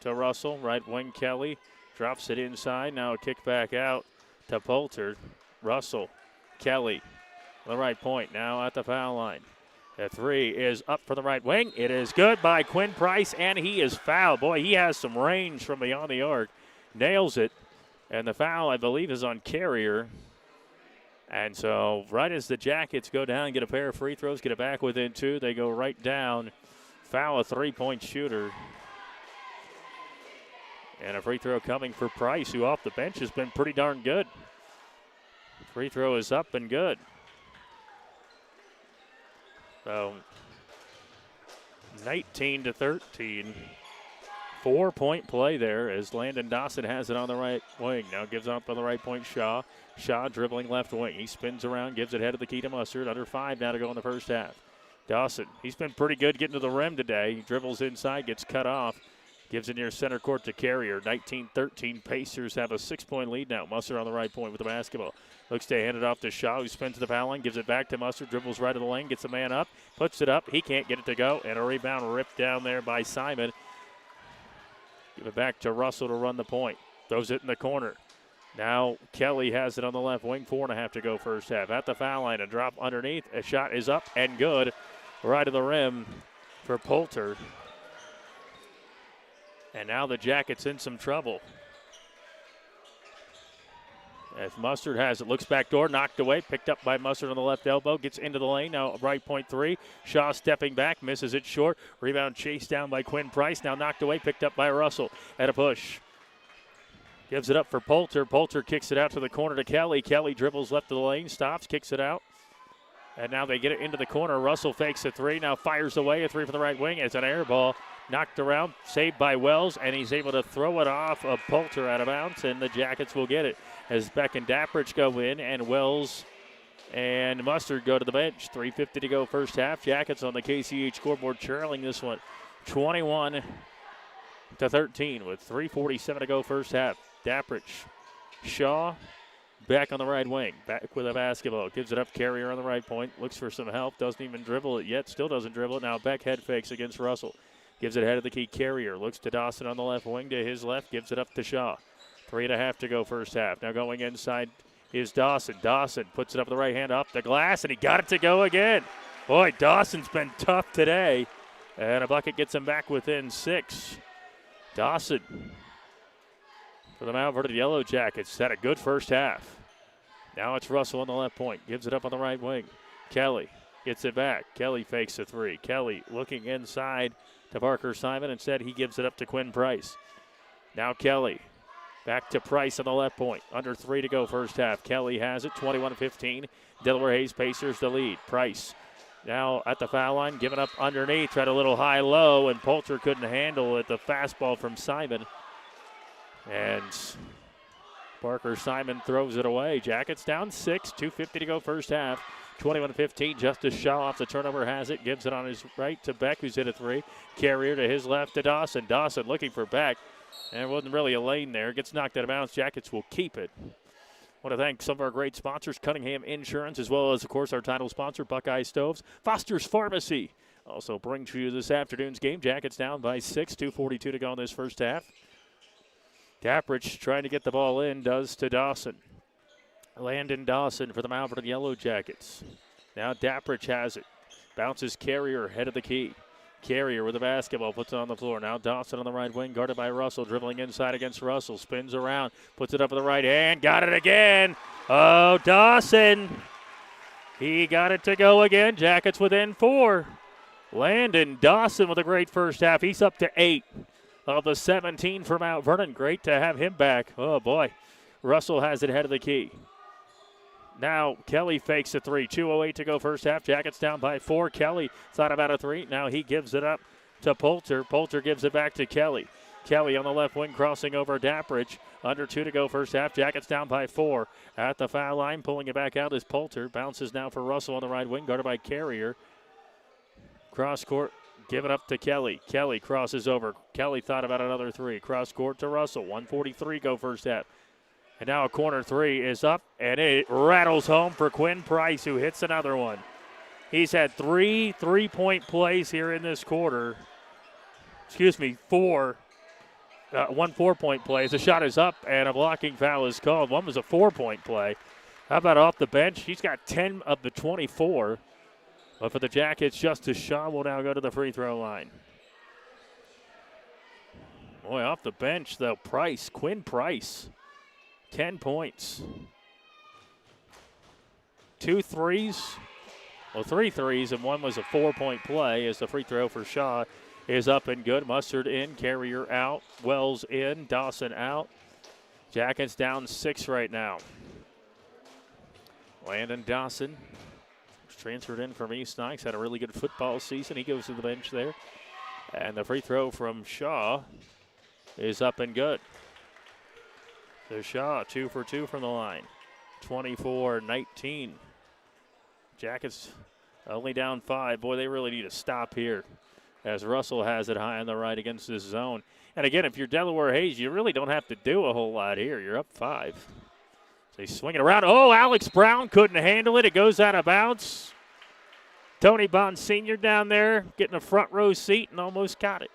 C: to Russell. Right wing, Kelly. Drops it inside. Now a kick back out to Poulter. Russell, Kelly on the right point. Now at the foul line. The 3 is up for the right wing. It is good by Quinn Price, and he is fouled. Boy, he has some range from beyond the arc. Nails it. And the foul, I believe, is on Carrier. And so right as the Jackets go down, get a pair of free throws, get it back within 2, they go right down. Foul, a 3-point shooter. And a free throw coming for Price, who off the bench has been pretty darn good. Free throw is up and good. So 19-13. 4-point play there as Landon Dawson has it on the right wing. Now gives up on the right point, Shaw. Shaw dribbling left wing. He spins around, gives it head of the key to Mustard. Under 5 now to go in the first half. Dawson, he's been pretty good getting to the rim today. He dribbles inside, gets cut off. Gives it near center court to Carrier. 19-13. Pacers have a 6-point lead now. Mustard on the right point with the basketball. Looks to hand it off to Shaw, who spins to the foul line, gives it back to Mustard, dribbles right of the lane, gets the man up, puts it up. He can't get it to go, and a rebound ripped down there by Simon. Give it back to Russell to run the point. Throws it in the corner. Now Kelly has it on the left wing. 4.5 to go first half. At the foul line, a drop underneath. A shot is up and good. Right of the rim for Poulter. And now the Jackets in some trouble. As Mustard has it, looks back door, knocked away, picked up by Mustard on the left elbow, gets into the lane, now right point 3. Shaw stepping back, misses it short. Rebound chased down by Quinn Price, now knocked away, picked up by Russell at a push. Gives it up for Poulter. Poulter kicks it out to the corner to Kelly. Kelly dribbles left of the lane, stops, kicks it out. And now they get it into the corner. Russell fakes a three, now fires away. A three from the right wing. It's an air ball. Knocked around, saved by Wells, and he's able to throw it off of Poulter out of bounds, and the Jackets will get it as Beck and Dappridge go in, and Wells and Mustard go to the bench. 3:50 to go first half. Jackets on the KCH scoreboard trailing this one 21-13 with 3:47 to go first half. Dappridge, Shaw, Beck on the right wing, back with a basketball. Gives it up, Carrier on the right point, looks for some help, doesn't even dribble it yet, still doesn't dribble it. Now Beck head fakes against Russell. Gives it ahead of the key. Carrier looks to Dawson on the left wing to his left. Gives it up to Shaw. 3.5 to go first half. Now going inside is Dawson. Dawson puts it up with the right hand up the glass, and he got it to go again. Boy, Dawson's been tough today. And a bucket gets him back within 6. Dawson for the Mount Vernon Yellow Jackets. Had a good first half. Now it's Russell on the left point. Gives it up on the right wing. Kelly gets it back. Kelly fakes a three. Kelly looking inside to Parker Simon. Instead, he gives it up to Quinn Price. Now Kelly back to Price on the left point. Under 3 to go first half. Kelly has it, 21-15. Delaware Hayes Pacers the lead. Price now at the foul line, giving up underneath. Tried a little high-low, and Poulter couldn't handle it. The fastball from Simon. And Parker Simon throws it away. Jackets down 6, 2:50 to go first half. 21-15, Justice Shaw off the turnover has it. Gives it on his right to Beck, who's hit a three. Carrier to his left to Dawson. Dawson looking for Beck. And there wasn't really a lane there. Gets knocked out of bounds. Jackets will keep it. Want to thank some of our great sponsors, Cunningham Insurance, as well as, of course, our title sponsor, Buckeye Stoves. Foster's Pharmacy also brings you this afternoon's game. Jackets down by 6, 2:42 to go in this first half. Dappridge trying to get the ball in, does to Dawson. Landon Dawson for the Mount Vernon Yellow Jackets. Now Dappridge has it. Bounces Carrier, head of the key. Carrier with the basketball, puts it on the floor. Now Dawson on the right wing, guarded by Russell, dribbling inside against Russell. Spins around, puts it up with the right hand, got it again. Oh, Dawson. He got it to go again. Jackets within 4. Landon Dawson with a great first half. He's up to 8 of the 17 for Mount Vernon. Great to have him back. Oh, boy. Russell has it head of the key. Now Kelly fakes a three. 2:08 to go first half. Jackets down by 4. Kelly thought about a three. Now he gives it up to Poulter. Poulter gives it back to Kelly. Kelly on the left wing crossing over Dappridge. Under 2 to go first half. Jackets down by 4. At the foul line, pulling it back out is Poulter. Bounces now for Russell on the right wing, guarded by Carrier. Cross court, give it up to Kelly. Kelly crosses over. Kelly thought about another three. Cross court to Russell. 1:43 go first half. And now a corner three is up, and it rattles home for Quinn Price, who hits another one. He's had 3 3-point plays here in this quarter. Excuse me, 4. 1 4-point play. The shot is up, and a blocking foul is called. One was a 4-point play. How about off the bench? He's got 10 of the 24. But for the Jackets, Justice Shaw will now go to the free throw line. Boy, off the bench, though, Price, Quinn Price. 10 points. 2 threes. Well, 3 threes, and one was a 4-point play as the free throw for Shaw is up and good. Mustard in, Carrier out, Wells in, Dawson out. Jackets down 6 right now. Landon Dawson was transferred in from East Nikes, had a really good football season. He goes to the bench there. And the free throw from Shaw is up and good. So Shaw, 2 for 2 from the line. 24-19. Jackets only down 5. Boy, they really need to stop here as Russell has it high on the right against this zone. And again, if you're Delaware Hayes, you really don't have to do a whole lot here. You're up 5. So they swing it around. Oh, Alex Brown couldn't handle it. It goes out of bounds. Tony Bond Sr. down there getting a front row seat and almost got it.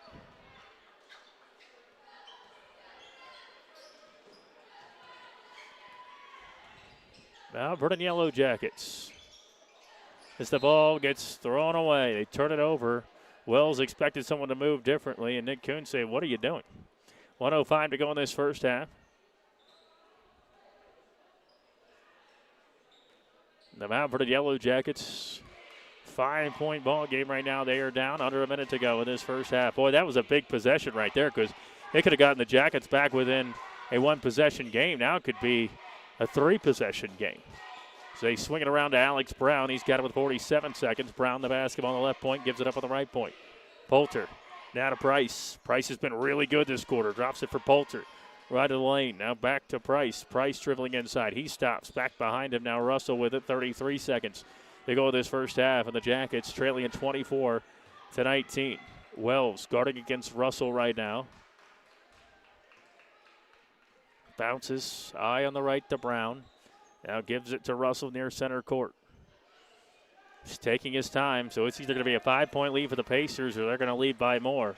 C: Now Vernon Yellow Jackets. As the ball gets thrown away, they turn it over. Wells expected someone to move differently, and Nick Kuhn saying, what are you doing? 1:05 to go in this first half. The Mount Vernon Yellow Jackets, 5-point ball game right now. They are down under a minute to go in this first half. Boy, that was a big possession right there because they could have gotten the Jackets back within a one-possession game. Now it could be a three-possession game. So they swing it around to Alex Brown. He's got it with 47 seconds. Brown the basketball on the left point, gives it up on the right point. Poulter now to Price. Price has been really good this quarter. Drops it for Poulter. Right of the lane. Now back to Price. Price dribbling inside. He stops. Back behind him now. Russell with it. 33 seconds. They go this first half, and the Jackets trailing at 24-19. Wells guarding against Russell right now. Bounces. Eye on the right to Brown. Now gives it to Russell near center court. He's taking his time, so it's either going to be a 5-point lead for the Pacers or they're going to lead by more.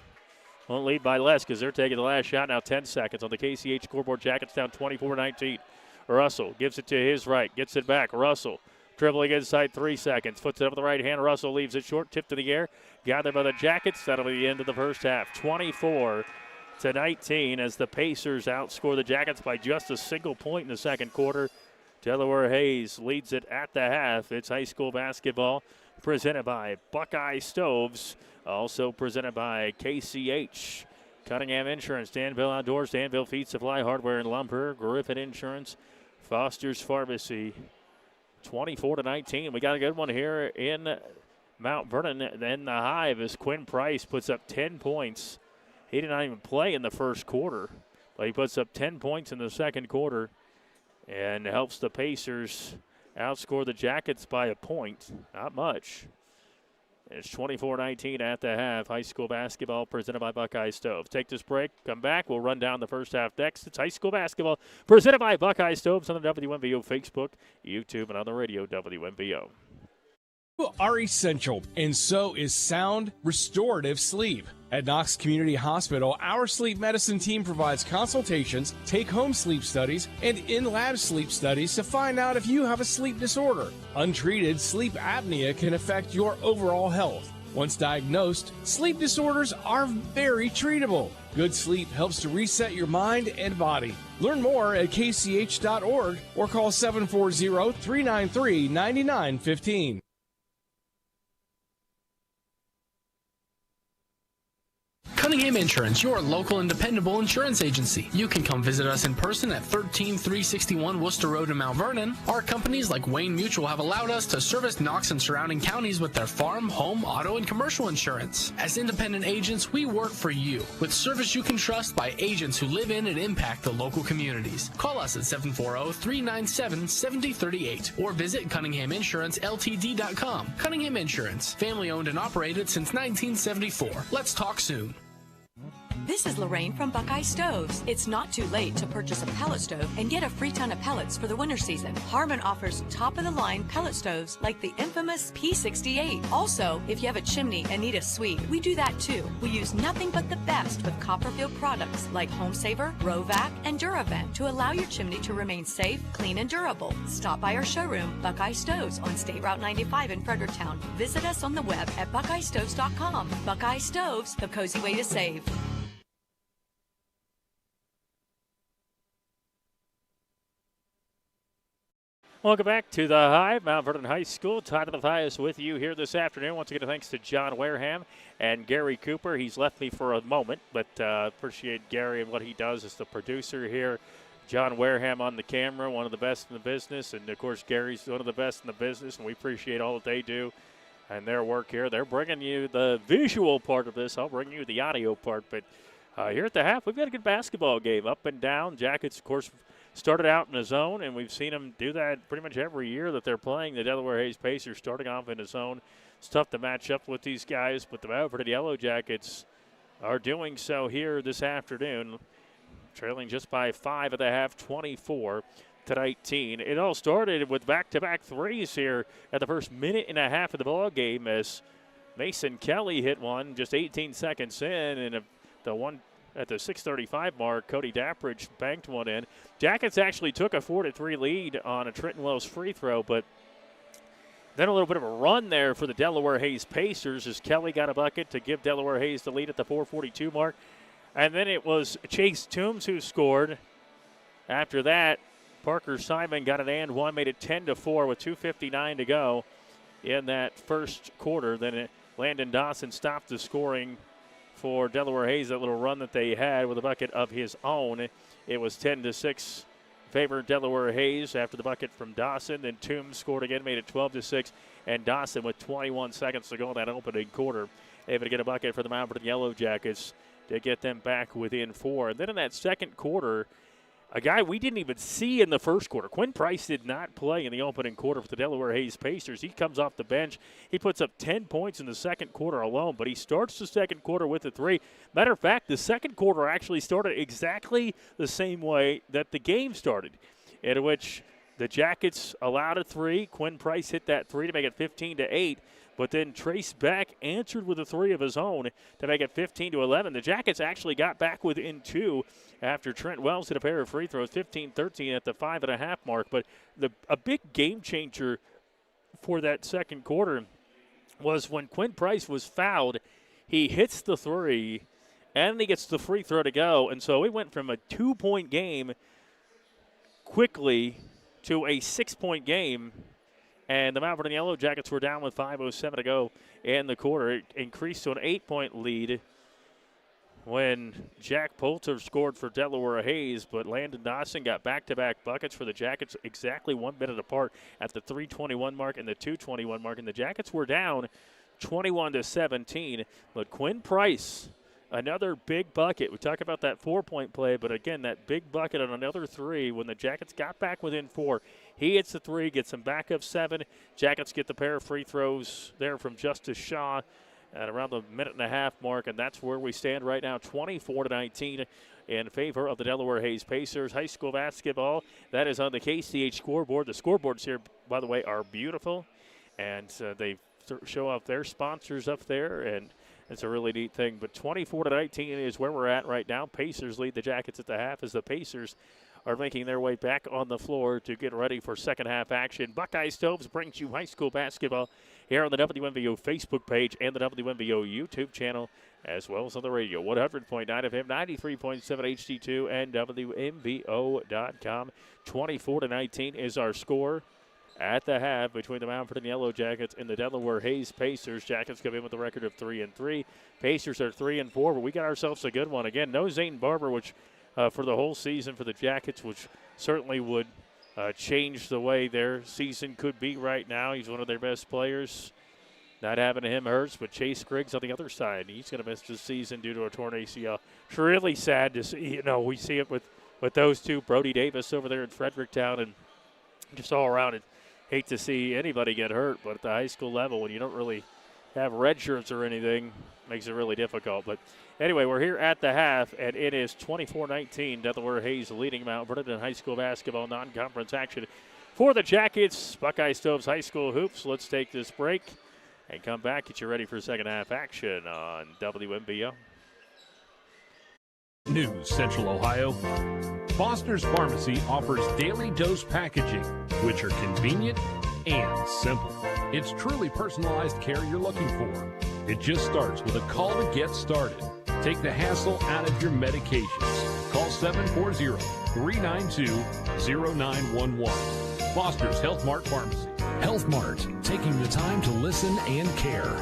C: Won't lead by less because they're taking the last shot now. 10 seconds on the KCH scoreboard. Jackets down 24-19. Russell gives it to his right. Gets it back. Russell dribbling inside 3 seconds. Puts it up with the right hand. Russell leaves it short. Tipped in the air. Gathered by the Jackets. That'll be the end of the first half. 24-19 as the Pacers outscore the Jackets by just a single point in the second quarter. Delaware Hayes leads it at the half. It's high school basketball presented by Buckeye Stoves, also presented by KCH, Cunningham Insurance, Danville Outdoors, Danville Feed Supply, Hardware and Lumber, Griffin Insurance, Foster's Pharmacy. 24-19. We got a good one here in Mount Vernon. Then the Hive as Quinn Price puts up 10 points. He did not even play in the first quarter, but he puts up 10 points in the second quarter and helps the Pacers outscore the Jackets by a point. Not much. It's 24-19 at the half. High school basketball presented by Buckeye Stoves. Take this break, come back. We'll run down the first half next. It's high school basketball presented by Buckeye Stoves on the WMBO Facebook, YouTube, and on the radio WMBO.
J: Are essential, and so is sound, restorative sleep. At Knox Community Hospital, our sleep medicine team provides consultations, take-home sleep studies, and in-lab sleep studies to find out if you have a sleep disorder. Untreated sleep apnea can affect your overall health. Once diagnosed, sleep disorders are very treatable. Good sleep helps to reset your mind and body. Learn more at kch.org or call 740-393-9915.
H: Cunningham Insurance, your local and dependable insurance agency. You can come visit us in person at 13361 Worcester Road in Mount Vernon. Our companies like Wayne Mutual have allowed us to service Knox and surrounding counties with their farm, home, auto, and commercial insurance. As independent agents, we work for you with service you can trust by agents who live in and impact the local communities. Call us at 740-397-7038 or visit CunninghamInsuranceLTD.com. Cunningham Insurance, family owned and operated since 1974. Let's talk soon.
I: This is Lorraine from Buckeye Stoves. It's not too late to purchase a pellet stove and get a free ton of pellets for the winter season. Harmon offers top-of-the-line pellet stoves like the infamous P68. Also, if you have a chimney and need a suite, we do that too. We use nothing but the best with Copperfield products like Home Saver, Rovac, and DuraVent to allow your chimney to remain safe, clean, and durable. Stop by our showroom, Buckeye Stoves, on State Route 95 in Fredericktown. Visit us on the web at buckeyestoves.com. Buckeye Stoves, the cozy way to save.
C: Welcome back to the Hive, Mount Vernon High School. Todd Mathias with you here this afternoon. Once again, thanks to John Wareham and Gary Cooper. He's left me for a moment, but appreciate Gary and what he does as the producer here. John Wareham on the camera, one of the best in the business, and of course Gary's one of the best in the business, and we appreciate all that they do and their work here. They're bringing you the visual part of this. I'll bring you the audio part, but here at the half, we've got a good basketball game, up and down. Jackets, of course, started out in a zone, and we've seen them do that pretty much every year that they're playing. The Delaware Hayes Pacers starting off in a zone. It's tough to match up with these guys, but the Mount Vernon Yellow Jackets are doing so here this afternoon, trailing just by 5 at the half, 24-19. It all started with back-to-back threes here at the first minute and a half of the ball game as Mason Kelly hit one just 18 seconds in, and the one at the 6:35 mark, Cody Dappridge banked one in. Jackets actually took a 4-3 lead on a Trenton Wells free throw, but then a little bit of a run there for the Delaware Hayes Pacers as Kelly got a bucket to give Delaware Hayes the lead at the 4:42 mark. And then it was Chase Toombs who scored. After that, Parker Simon got an and one, made it 10-4 with 2:59 to go in that first quarter. Then Landon Dawson stopped the scoring for Delaware Hayes, that little run that they had with a bucket of his own. It was 10-6 favor Delaware Hayes after the bucket from Dawson. Then Toombs scored again, made it 12-6. And Dawson, with 21 seconds to go in that opening quarter, able to get a bucket for the Mount Vernon Yellow Jackets to get them back within 4. And then in that second quarter, a guy we didn't even see in the first quarter. Quinn Price did not play in the opening quarter for the Delaware Hayes Pacers. He comes off the bench. He puts up 10 points in the second quarter alone, but he starts the second quarter with a 3. Matter of fact, the second quarter actually started exactly the same way that the game started, in which the Jackets allowed a 3. Quinn Price hit that 3 to make it 15-8. But then Trace Beck answered with a 3 of his own to make it 15-11. The Jackets actually got back within 2 after Trent Wells hit a pair of free throws, 15-13 at the 5.5 mark. But a big game changer for that second quarter was when Quinn Price was fouled. He hits the 3, and he gets the free throw to go. And so it went from a 2-point game quickly to a 6-point game. And the Mount Vernon Yellow Jackets were down with 5:07 to go in the quarter. It increased to an 8-point lead when Jack Poulter scored for Delaware Hayes, but Landon Dawson got back-to-back buckets for the Jackets exactly 1 minute apart at the 3:21 mark and the 2:21 mark. And the Jackets were down 21-17, but Quinn Price, another big bucket. We talk about that 4-point play, but again, that big bucket on another 3 when the Jackets got back within 4. He hits the 3, gets them back up 7. Jackets get the pair of free throws there from Justice Shaw at around the 1.5-minute mark, and that's where we stand right now, 24-19 in favor of the Delaware Hayes Pacers. High school basketball, that is on the KCH scoreboard. The scoreboards here, by the way, are beautiful, and they show off their sponsors up there, and it's a really neat thing. But 24-19 is where we're at right now. Pacers lead the Jackets at the half as the Pacers are making their way back on the floor to get ready for second half action. Buckeye Stoves brings you high school basketball here on the WMVO Facebook page and the WMVO YouTube channel, as well as on the radio. 100.9 FM, 93.7 HD2, and WMVO.com. 24-19 is our score at the half between the Mount Vernon Yellow Jackets and the Delaware Hayes Pacers. Jackets come in with a record of 3-3. Pacers are 3-4, but we got ourselves a good one. Again, no Zane Barber, which for the whole season for the Jackets, which certainly would change the way their season could be right now. He's one of their best players. Not having him hurts, but Chase Griggs on the other side, he's going to miss the season due to a torn ACL. It's really sad to see. We see it with those two, Brody Davis over there in Fredericktown, and just all around it. Hate to see anybody get hurt, but at the high school level, when you don't really have red shirts or anything, makes it really difficult. But anyway, we're here at the half, and it is 24-19. Delaware Hayes leading Mount Vernon in high school basketball non-conference action. For the Jackets, Buckeye Stoves High School Hoops. Let's take this break and come back, get you ready for second half action on WMBO.
G: News Central Ohio. Foster's Pharmacy offers daily dose packaging, which are convenient and simple. It's truly personalized care you're looking for. It just starts with a call to get started. Take the hassle out of your medications. Call 740-392-0911. Foster's Health Mart Pharmacy.
L: Health Mart, taking the time to listen and care.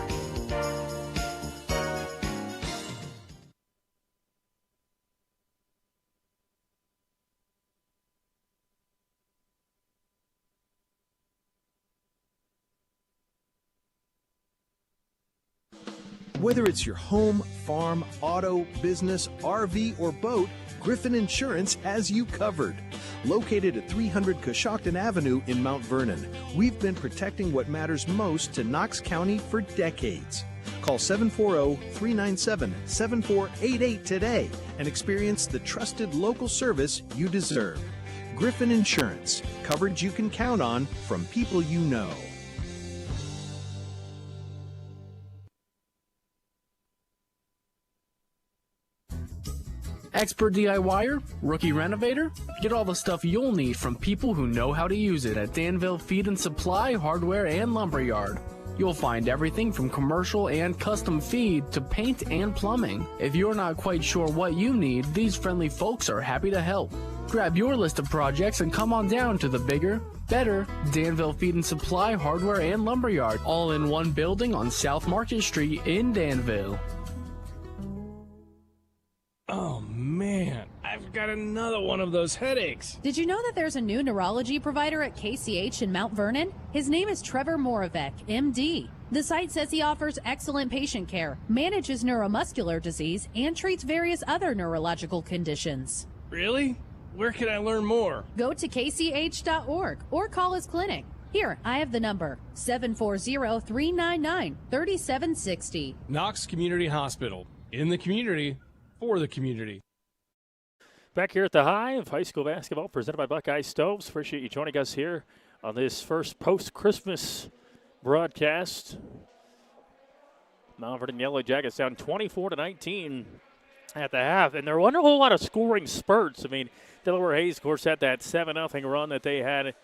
B: Whether it's your home, farm, auto, business, RV, or boat, Griffin Insurance has you covered. Located at 300 Coshocton Avenue in Mount Vernon, we've been protecting what matters most to Knox County for decades. Call 740-397-7488 today and experience the trusted local service you deserve. Griffin Insurance, coverage you can count on from people you know.
H: Expert DIYer? Rookie renovator? Get all the stuff you'll need from people who know how to use it at Danville Feed and Supply, Hardware, and Lumberyard. You'll find everything from commercial and custom feed to paint and plumbing. If you're not quite sure what you need, these friendly folks are happy to help. Grab your list of projects and come on down to the bigger, better Danville Feed and Supply, Hardware, and Lumberyard, all in one building on South Market Street in Danville.
J: got another one of those headaches.
K: Did you know that there's a new neurology provider at KCH in Mount Vernon? His name is Trevor Moravec, MD. The site says he offers excellent patient care, manages neuromuscular disease, and treats various other neurological conditions.
J: Really? Where can I learn more?
K: Go to kch.org or call his clinic. Here, I have the number, 740-399-3760.
J: Knox Community Hospital. In the community, for the community.
C: Back here at the Hive, high school basketball presented by Buckeye Stoves. Appreciate you joining us here on this first post-Christmas broadcast. Mount Vernon Yellow Jackets down 24-19 at the half, and there wasn't a whole lot of scoring spurts. I mean, Delaware Hayes, of course, had that 7-0 run that they had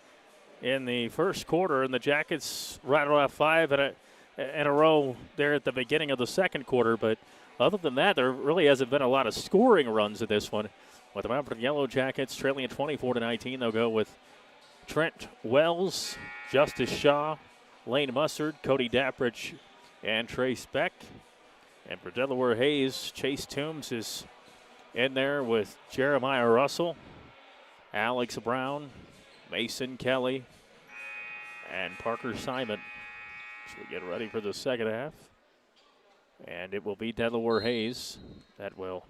C: in the first quarter, and the Jackets rattled off 5 in a row there at the beginning of the second quarter. But other than that, there really hasn't been a lot of scoring runs in this one. With the Mount Vernon Yellow Jackets trailing at 24-19, they'll go with Trent Wells, Justice Shaw, Lane Mustard, Cody Daprich, and Trace Beck. And for Delaware Hayes, Chase Toombs is in there with Jeremiah Russell, Alex Brown, Mason Kelly, and Parker Simon. So we get ready for the second half. And it will be Delaware Hayes that will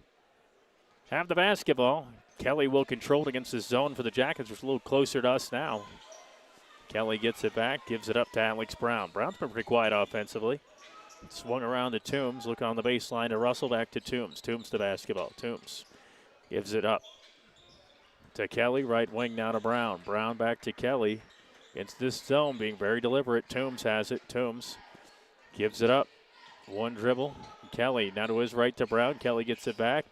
C: have the basketball. Kelly will control it against the zone for the Jackets, which is a little closer to us now. Kelly gets it back, gives it up to Alex Brown. Brown's been pretty quiet offensively. Swung around to Toombs, look on the baseline to Russell, back to Toombs. Toombs to basketball. Toombs gives it up to Kelly, right wing now to Brown. Brown back to Kelly. Into this zone, being very deliberate. Toombs has it. Toombs gives it up. One dribble. Kelly now to his right to Brown. Kelly gets it back.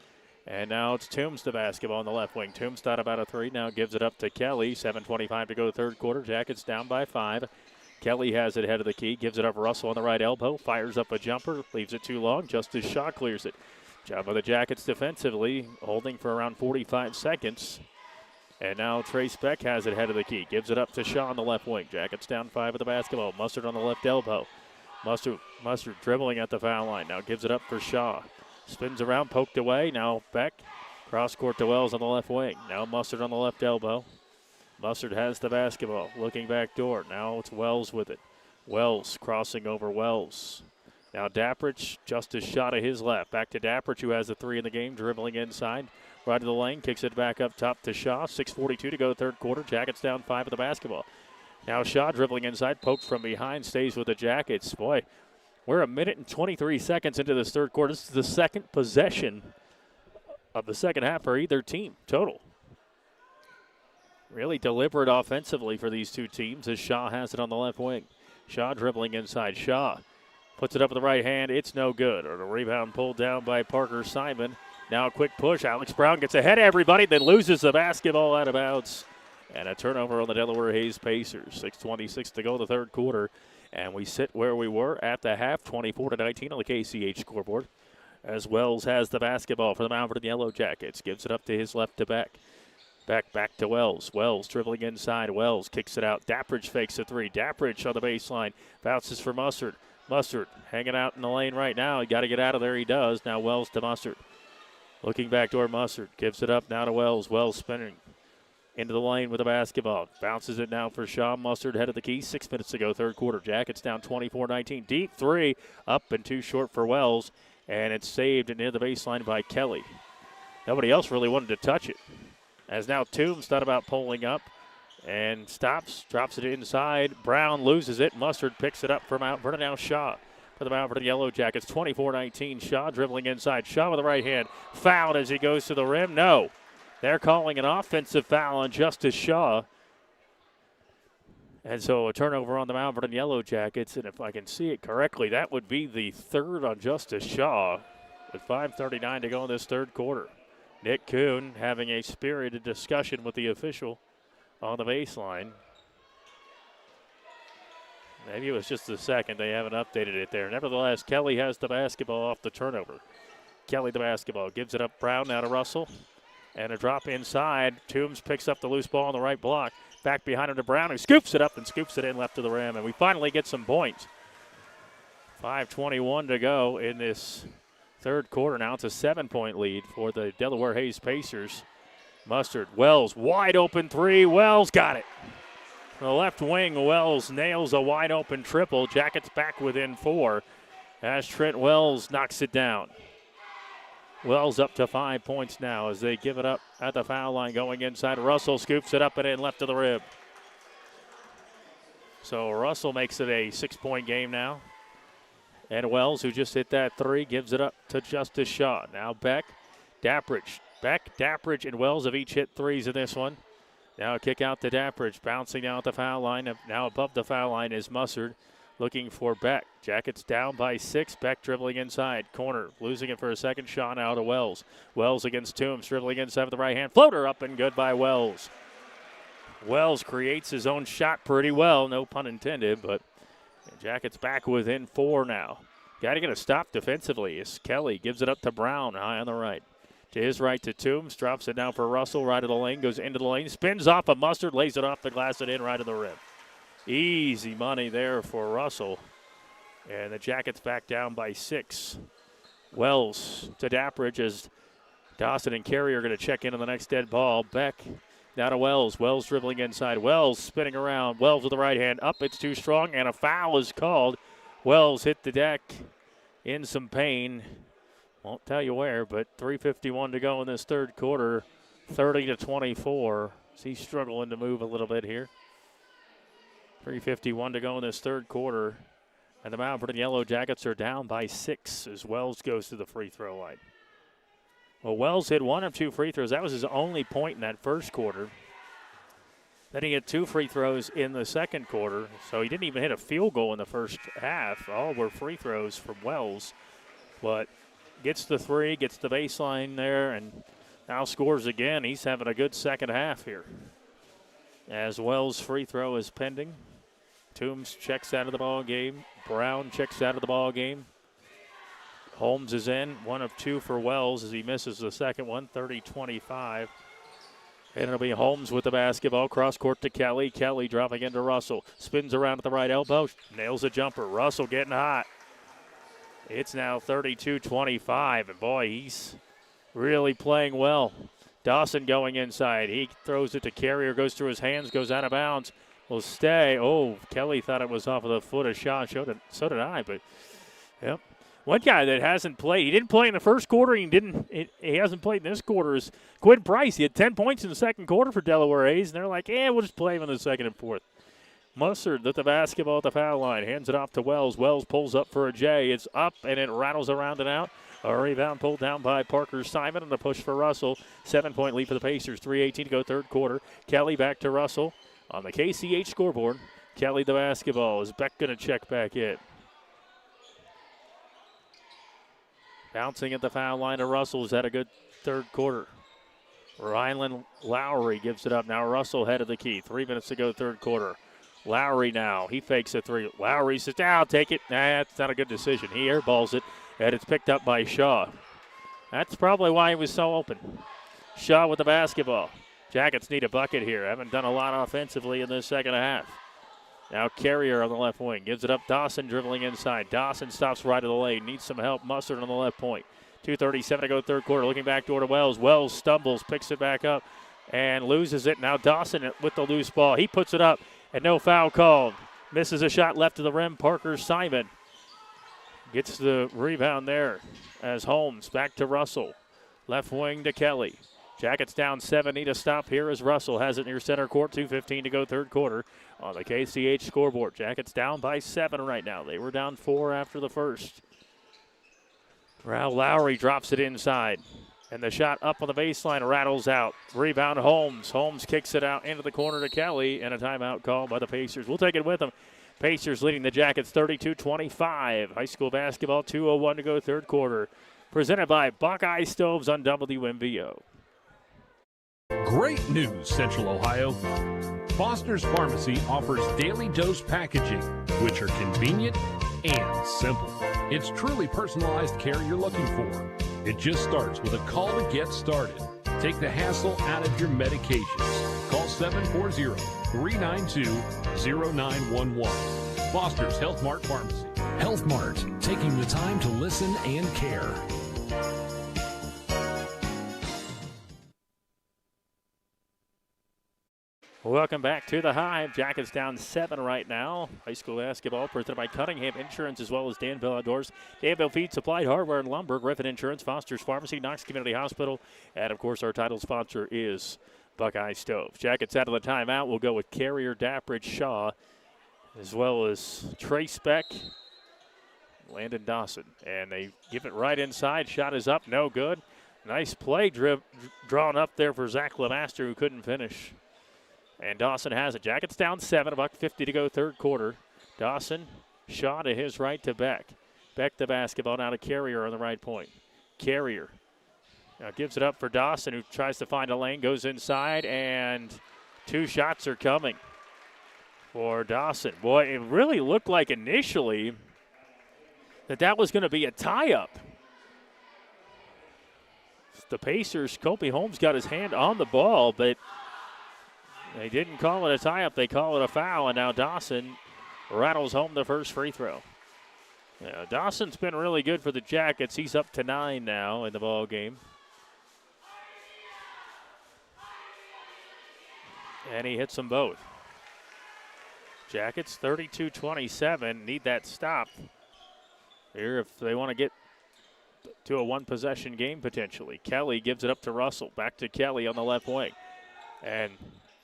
C: And now it's Toombs to basketball on the left wing. Toombs thought about a three. Now gives it up to Kelly. 7:25 to go third quarter. Jackets down by 5. Kelly has it head of the key. Gives it up Russell on the right elbow. Fires up a jumper. Leaves it too long. Justice Shaw clears it. Job of the Jackets defensively. Holding for around 45 seconds. And now Trace Beck has it head of the key. Gives it up to Shaw on the left wing. Jackets down 5 with the basketball. Mustard on the left elbow. Mustard dribbling at the foul line. Now gives it up for Shaw. Spins around, poked away. Now Beck. Cross court to Wells on the left wing. Now Mustard on the left elbow. Mustard has the basketball. Looking back door. Now it's Wells with it. Wells crossing over Wells. Now Daprich, Justice Shaw to his left. Back to Daprich, who has the 3 in the game, dribbling inside. Right to the lane, kicks it back up top to Shaw. 6:42 to go third quarter. Jackets down 5 with the basketball. Now Shaw dribbling inside, poked from behind, stays with the Jackets. Boy, we're 1 minute and 23 seconds into this third quarter. This is the second possession of the second half for either team total. Really deliberate offensively for these two teams as Shaw has it on the left wing. Shaw dribbling inside. Shaw puts it up with the right hand. It's no good. Or the rebound pulled down by Parker Simon. Now a quick push. Alex Brown gets ahead of everybody, then loses the basketball out of bounds. And a turnover on the Delaware Hayes Pacers. 6:26 to go the third quarter. And we sit where we were at the half, 24-19 on the KCH scoreboard. As Wells has the basketball for the Mount Vernon Yellow Jackets. Gives it up to his left to Beck. Back to Wells. Wells dribbling inside. Wells kicks it out. Daprich fakes a 3. Daprich on the baseline. Bounces for Mustard. Mustard hanging out in the lane right now. He got to get out of there. He does. Now Wells to Mustard. Looking back door, Mustard. Gives it up now to Wells. Wells spinning into the lane with the basketball. Bounces it now for Shaw. Mustard head of the key. 6 minutes to go third quarter. Jackets down 24-19. Deep 3. Up and too short for Wells. And it's saved near the baseline by Kelly. Nobody else really wanted to touch it. As now Toombs thought about pulling up and stops, drops it inside. Brown loses it. Mustard picks it up for Mount Vernon. Now Shaw for the Mount Vernon Yellow Jackets. 24-19. Shaw dribbling inside. Shaw with the right hand. Fouled as he goes to the rim. No. They're calling an offensive foul on Justice Shaw. And so a turnover on the Mount Vernon Yellow Jackets. And if I can see it correctly, that would be the third on Justice Shaw with 5:39 to go in this third quarter. Nick Kuhn having a spirited discussion with the official on the baseline. Maybe it was just a second. They haven't updated it there. Nevertheless, Kelly has the basketball off the turnover. Kelly the basketball. Gives it up Brown now to Russell. And a drop inside. Toombs picks up the loose ball on the right block. Back behind him to Brown, who scoops it up and scoops it in left of the rim. And we finally get some points. 5:21 to go in this third quarter. Now it's a 7-point lead for the Delaware Hayes Pacers. Mustard, Wells, wide open three. Wells got it. The left wing, Wells nails a wide open triple. Jackets back within 4 as Trent Wells knocks it down. Wells up to 5 points now as they give it up at the foul line going inside. Russell scoops it up and in left of the rim. So Russell makes it a 6-point game now. And Wells, who just hit that 3, gives it up to Justice Shaw. Now Beck, Dappridge. Beck, Dappridge, and Wells have each hit 3s in this one. Now a kick out to Dappridge, bouncing down at the foul line. Now above the foul line is Mustard, looking for Beck. Jackets down by 6. Beck dribbling inside. Corner, losing it for a second. Shaw now to Wells. Wells against Toombs, dribbling inside with the right hand. Floater up and good by Wells. Wells creates his own shot pretty well, no pun intended, but Jackets back within 4 now. Got to get a stop defensively as Kelly gives it up to Brown, high on the right. To his right to Toombs, drops it down for Russell, right of the lane, goes into the lane, spins off of Mustard, lays it off the glass and in right of the rim. Easy money there for Russell. And the Jackets back down by 6. Wells to Dappridge as Dawson and Carey are going to check into the next dead ball. Beck now to Wells. Wells dribbling inside. Wells spinning around. Wells with the right hand. Up, it's too strong, and a foul is called. Wells hit the deck in some pain. Won't tell you where, but 3:51 to go in this third quarter. 30-24. He's struggling to move a little bit here. 3:51 to go in this third quarter. And the Mount Vernon Yellow Jackets are down by 6 as Wells goes to the free throw line. Well, Wells hit 1 of 2 free throws. That was his only point in that first quarter. Then he hit 2 free throws in the second quarter, so he didn't even hit a field goal in the first half. All were free throws from Wells, but gets the 3, gets the baseline there, and now scores again. He's having a good second half here. As Wells' free throw is pending. Toombs checks out of the ball game. Brown checks out of the ball game. Holmes is in, 1 of 2 for Wells as he misses the second one, 30-25. And it'll be Holmes with the basketball, cross court to Kelly. Kelly dropping into Russell. Spins around at the right elbow, nails a jumper. Russell getting hot. It's now 32-25, and boy, he's really playing well. Dawson going inside. He throws it to Carrier, goes through his hands, goes out of bounds. Will stay. Oh, Kelly thought it was off of the foot of Shaw. So did I, but yep. One guy that hasn't played, he didn't play in the first quarter, he hasn't played in this quarter, is Quinn Price. He had 10 points in the second quarter for Delaware Hayes, and they're like, we'll just play him in the second and fourth. Mustard with the basketball at the foul line, hands it off to Wells. Wells pulls up for a J. It's up, and it rattles around and out. A rebound pulled down by Parker Simon, and a push for Russell. 7-point lead for the Pacers, 3:18 to go third quarter. Kelly back to Russell on the KCH scoreboard. Kelly the basketball. Is Beck going to check back in? Bouncing at the foul line to Russell. Has had a good third quarter. Rylan Lowry gives it up. Now Russell head of the key. 3 minutes to go third quarter. Lowry now. He fakes a 3. Lowry says, I'll take it. That's not a good decision. He airballs it, and it's picked up by Shaw. That's probably why he was so open. Shaw with the basketball. Jackets need a bucket here. Haven't done a lot offensively in this second half. Now Carrier on the left wing. Gives it up. Dawson dribbling inside. Dawson stops right of the lane. Needs some help. Mustard on the left point. 2:37 to go third quarter. Looking back door to Wells. Wells stumbles, picks it back up, and loses it. Now Dawson with the loose ball. He puts it up, and no foul called. Misses a shot left of the rim. Parker Simon gets the rebound there as Holmes back to Russell. Left wing to Kelly. Jackets down 7, need a stop here as Russell has it near center court. 2:15 to go third quarter on the KCH scoreboard. Jackets down by 7 right now. They were down 4 after the first. Lowry drops it inside, and the shot up on the baseline rattles out. Rebound Holmes. Holmes kicks it out into the corner to Kelly, and a timeout called by the Pacers. We'll take it with them. Pacers leading the Jackets 32-25. High school basketball, 2:01 to go third quarter. Presented by Buckeye Stoves on WMVO.
G: Great news, Central Ohio. Foster's Pharmacy offers daily dose packaging, which are convenient and simple. It's truly personalized care you're looking for. It just starts with a call to get started. Take the hassle out of your medications. Call 740-392-0911. Foster's Health Mart Pharmacy.
L: Health Mart, taking the time to listen and care.
C: Welcome back to the Hive. Jackets down 7 right now. High school basketball presented by Cunningham Insurance as well as Danville Outdoors. Danville Feed Supply, Hardware and Lumber, Griffin Insurance, Foster's Pharmacy, Knox Community Hospital, and of course our title sponsor is Buckeye Stoves. Jackets out of the timeout. We'll go with Carrier, Dappridge, Shaw, as well as Trace Beck, Landon Dawson. And they give it right inside. Shot is up, no good. Nice play drawn up there for Zach Lemaster, who couldn't finish. And Dawson has it. Jackets down 7, $1:50 to go third quarter. Dawson, Shaw to his right to Beck. Beck the basketball now to Carrier on the right point. Carrier now gives it up for Dawson, who tries to find a lane, goes inside, and 2 shots are coming for Dawson. Boy, it really looked like initially that was going to be a tie-up. The Pacers, Kobe Holmes got his hand on the ball, but they didn't call it a tie-up. They call it a foul, and now Dawson rattles home the first free throw. Yeah, Dawson's been really good for the Jackets. He's up to 9 now in the ball game. And he hits them both. Jackets 32-27, need that stop here if they want to get to a one-possession game potentially. Kelly gives it up to Russell. Back to Kelly on the left wing. And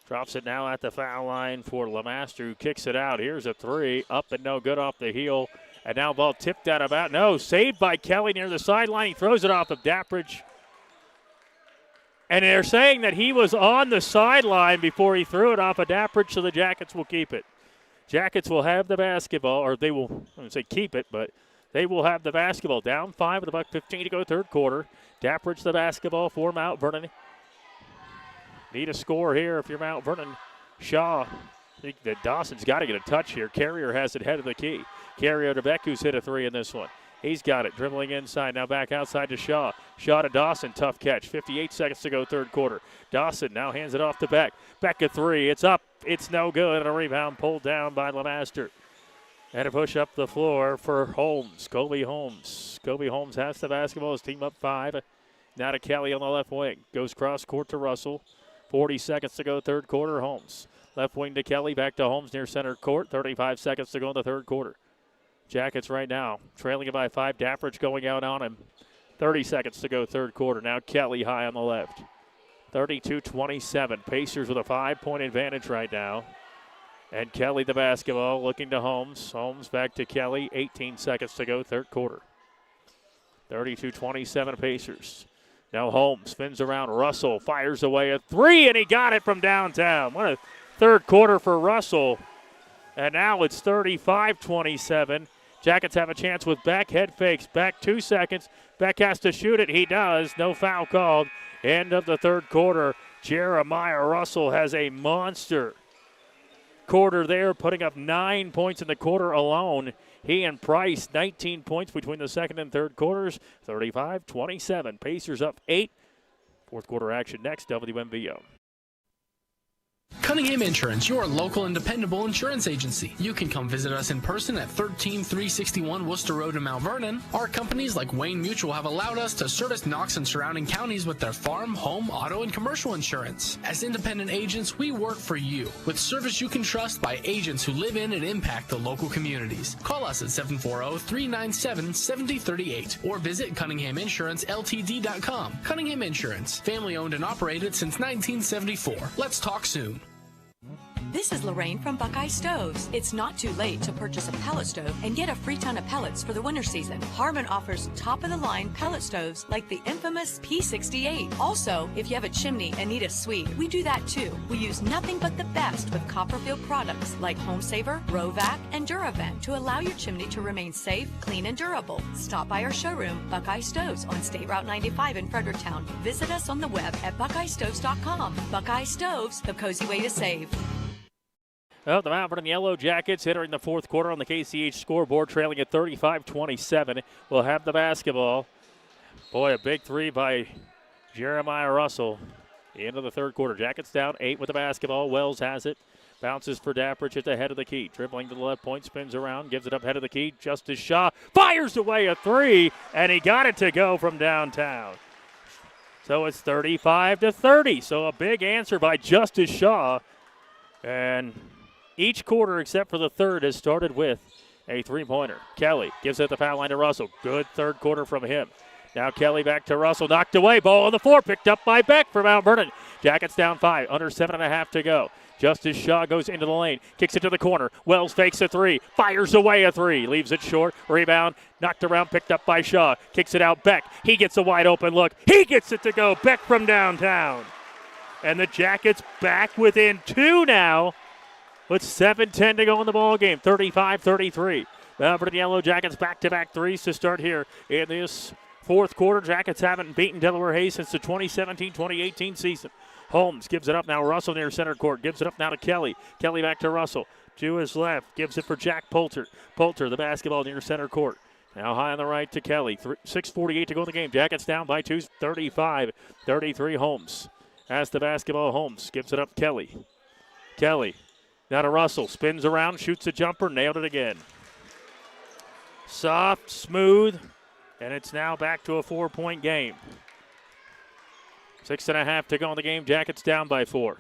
C: drops it now at the foul line for Lemaster, who kicks it out. Here's a 3, up and no good off the heel. And now ball tipped out about. No, saved by Kelly near the sideline. He throws it off of Dappridge. And they're saying that he was on the sideline before he threw it off of Dappridge, so the Jackets will keep it. Jackets will have the basketball, or they will, I wouldn't say keep it, but they will have the basketball. Down 5 with $1:15 to go third quarter. Dappridge the basketball for Mount Vernon. Need a score here if you're Mount Vernon. Shaw, I think that Dawson's got to get a touch here. Carrier has it head of the key. Carrier to Beck, who's hit a 3 in this one. He's got it, dribbling inside, now back outside to Shaw. Shaw to Dawson, tough catch. 58 seconds to go third quarter. Dawson now hands it off to Beck. Beck a 3, it's up, it's no good, and a rebound pulled down by Lemaster. And a push up the floor for Holmes, Kobe Holmes. Kobe Holmes has the basketball, his team up 5. Now to Kelly on the left wing. Goes cross court to Russell. 40 seconds to go third quarter. Holmes. Left wing to Kelly. Back to Holmes near center court. 35 seconds to go in the third quarter. Jackets right now trailing it by 5. Dappridge going out on him. 30 seconds to go third quarter. Now Kelly high on the left. 32-27. Pacers with a 5-point advantage right now. And Kelly the basketball looking to Holmes. Holmes back to Kelly. 18 seconds to go third quarter. 32-27 Pacers. Now Holmes spins around. Russell fires away a 3, and he got it from downtown. What a third quarter for Russell. And now it's 35-27. Jackets have a chance with Beck. Head fakes. Beck 2 seconds. Beck has to shoot it. He does. No foul called. End of the third quarter. Jeremiah Russell has a monster quarter there, putting up 9 points in the quarter alone. He and Price, 19 points between the second and third quarters. 35-27. Pacers up 8. Fourth quarter action next, WMVO.
H: Cunningham Insurance, your local and dependable insurance agency. You can come visit us in person at 13361 Worcester Road in Mount Vernon. Our companies like Wayne Mutual have allowed us to service Knox and surrounding counties with their farm, home, auto, and commercial insurance. As independent agents, we work for you with service you can trust by agents who live in and impact the local communities. Call us at 740-397-7038 or visit CunninghamInsuranceLTD.com. Cunningham Insurance, family owned and operated since 1974. Let's talk soon.
I: This is Lorraine from Buckeye Stoves. It's not too late to purchase a pellet stove and get a free ton of pellets for the winter season. Harmon offers top-of-the-line pellet stoves like the infamous P68. Also, if you have a chimney and need a suite, we do that too. We use nothing but the best with Copperfield products like Home Saver, Rovac, and Duravent to allow your chimney to remain safe, clean, and durable. Stop by our showroom, Buckeye Stoves, on State Route 95 in Fredericktown. Visit us on the web at buckeyestoves.com. Buckeye Stoves, the cozy way to save.
C: Well, the Mount Vernon Yellow Jackets entering the fourth quarter on the KCH scoreboard, trailing at 35-27. Will have the basketball. Boy, a big 3 by Jeremiah Russell. The end of the third quarter. Jackets down 8 with the basketball. Wells has it. Bounces for Dappridge at the head of the key. Dribbling to the left point, spins around, gives it up head of the key. Justice Shaw fires away a 3, and he got it to go from downtown. So it's 35-30. So a big answer by Justice Shaw. And each quarter except for the third has started with a three-pointer. Kelly gives it at the foul line to Russell. Good third quarter from him. Now Kelly back to Russell. Knocked away. Ball on the floor. Picked up by Beck for Mount Vernon. Jackets down 5. Under 7.5 to go. Justice Shaw goes into the lane. Kicks it to the corner. Wells fakes a three. Fires away a three. Leaves it short. Rebound. Knocked around. Picked up by Shaw. Kicks it out. Beck. He gets a wide open look. He gets it to go. Beck from downtown. And the Jackets back within 2 now with 7:10 to go in the ball game. 35-33. Mount Vernon Yellow Jackets back-to-back threes to start here in this fourth quarter. Jackets haven't beaten Delaware Hayes since the 2017-2018 season. Holmes gives it up now. Russell near center court. Gives it up now to Kelly. Kelly back to Russell. To his left. Gives it for Jack Poulter. Poulter, the basketball near center court. Now high on the right to Kelly. 6:48 to go in the game. Jackets down by 2. 35-33 Holmes. Has the basketball. Holmes gives it up Kelly. Kelly now to Russell. Spins around. Shoots a jumper. Nailed it again. Soft, smooth. And it's now back to a 4-point game. 6.5 to go in the game. Jackets down by 4.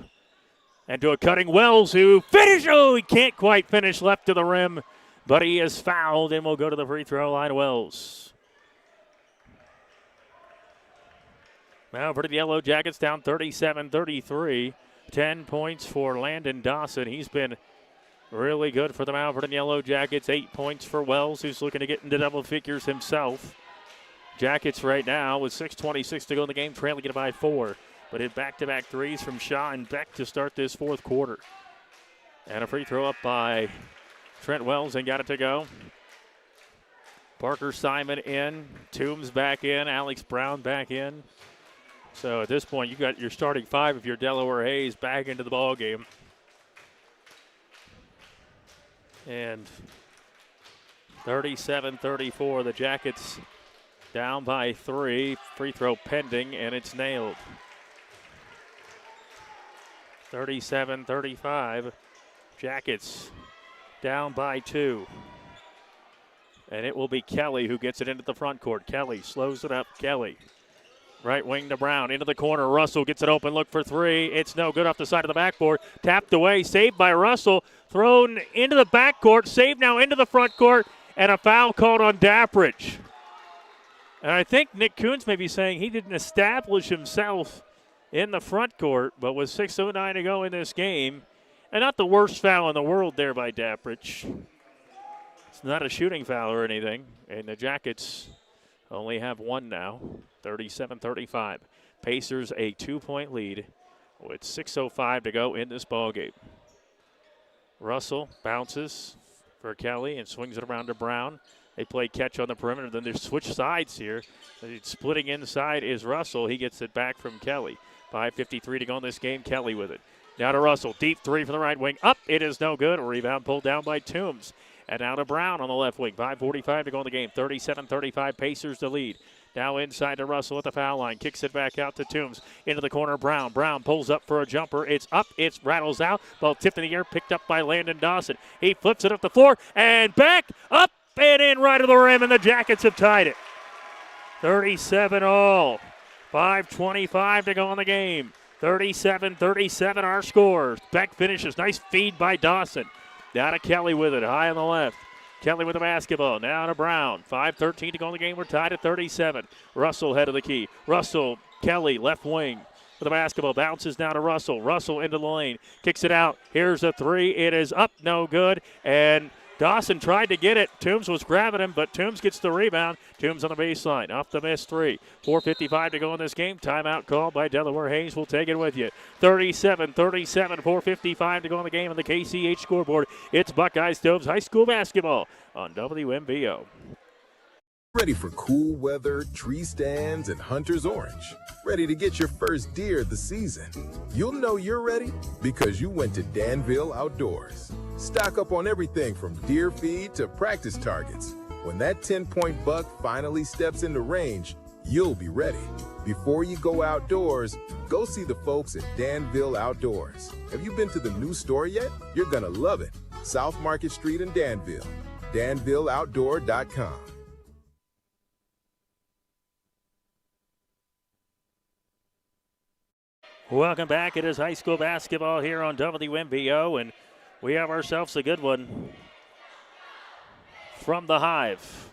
C: And to a cutting Wells who finishes. Oh, he can't quite finish left to the rim. But he is fouled and will go to the free throw line. Wells. Now for the Yellow Jackets down 37-33. 10 points for Landon Dawson. He's been really good for the Mount Vernon Yellow Jackets. 8 points for Wells, who's looking to get into double figures himself. Jackets right now with 6:26 to go in the game, trailing it by 4. But hit back-to-back threes from Shaw and Beck to start this fourth quarter. And a free throw up by Trent Wells and got it to go. Parker Simon in, Toombs back in, Alex Brown back in. So at this point, you got your starting 5 of your Delaware Hayes back into the ball game. And 37-34, the Jackets down by 3. Free throw pending, and it's nailed. 37-35, Jackets down by 2. And it will be Kelly who gets it into the front court. Kelly slows it up. Kelly. Right wing to Brown. Into the corner. Russell gets it open. Look for 3. It's no good off the side of the backboard. Tapped away. Saved by Russell. Thrown into the backcourt. Saved now into the front court. And a foul called on Dappridge. And I think Nick Coons may be saying he didn't establish himself in the front court, but with 6:09 to go in this game. And not the worst foul in the world there by Dappridge. It's not a shooting foul or anything. And the Jackets only have 1 now. 37-35. Pacers a 2-point lead with 6:05 to go in this ballgame. Russell bounces for Kelly and swings it around to Brown. They play catch on the perimeter. Then they switch sides here. Splitting inside is Russell. He gets it back from Kelly. 5:53 to go in this game. Kelly with it. Now to Russell. Deep 3 from the right wing. Up. It is no good. A rebound pulled down by Toombs. And now to Brown on the left wing. 5:45 to go in the game. 37-35. Pacers to lead. Now inside to Russell at the foul line. Kicks it back out to Toombs. Into the corner, Brown. Brown pulls up for a jumper. It's up. It rattles out. Ball tipped in the air. Picked up by Landon Dawson. He flips it up the floor. And back. Up and in right of the rim. And the Jackets have tied it. 37-all. 5:25 to go in the game. 37-37 our score. Beck finishes. Nice feed by Dawson. Now to Kelly with it. High on the left. Kelly with the basketball. Now to Brown. 5:13 to go in the game. We're tied at 37. Russell head of the key. Russell, Kelly, left wing with the basketball. Bounces now to Russell. Russell into the lane. Kicks it out. Here's a 3. It is up. No good. And Dawson tried to get it. Toombs was grabbing him, but Toombs gets the rebound. Toombs on the baseline. Off the miss 3. 4:55 to go in this game. Timeout called by Delaware Hayes. We'll take it with you. 37-37. 4:55 to go in the game on the KCH scoreboard. It's Buckeye Stoves High School basketball on WMBO.
F: Ready for cool weather, tree stands, and hunter's orange. Ready to get your first deer of the season. You'll know you're ready because you went to Danville Outdoors. Stock up on everything from deer feed to practice targets. When that 10-point buck finally steps into range, you'll be ready. Before you go outdoors, go see the folks at Danville Outdoors. Have you been to the new store yet? You're gonna love it. South Market Street in Danville. DanvilleOutdoor.com.
C: Welcome back. It is high school basketball here on WMVO, and we have ourselves a good one from the Hive.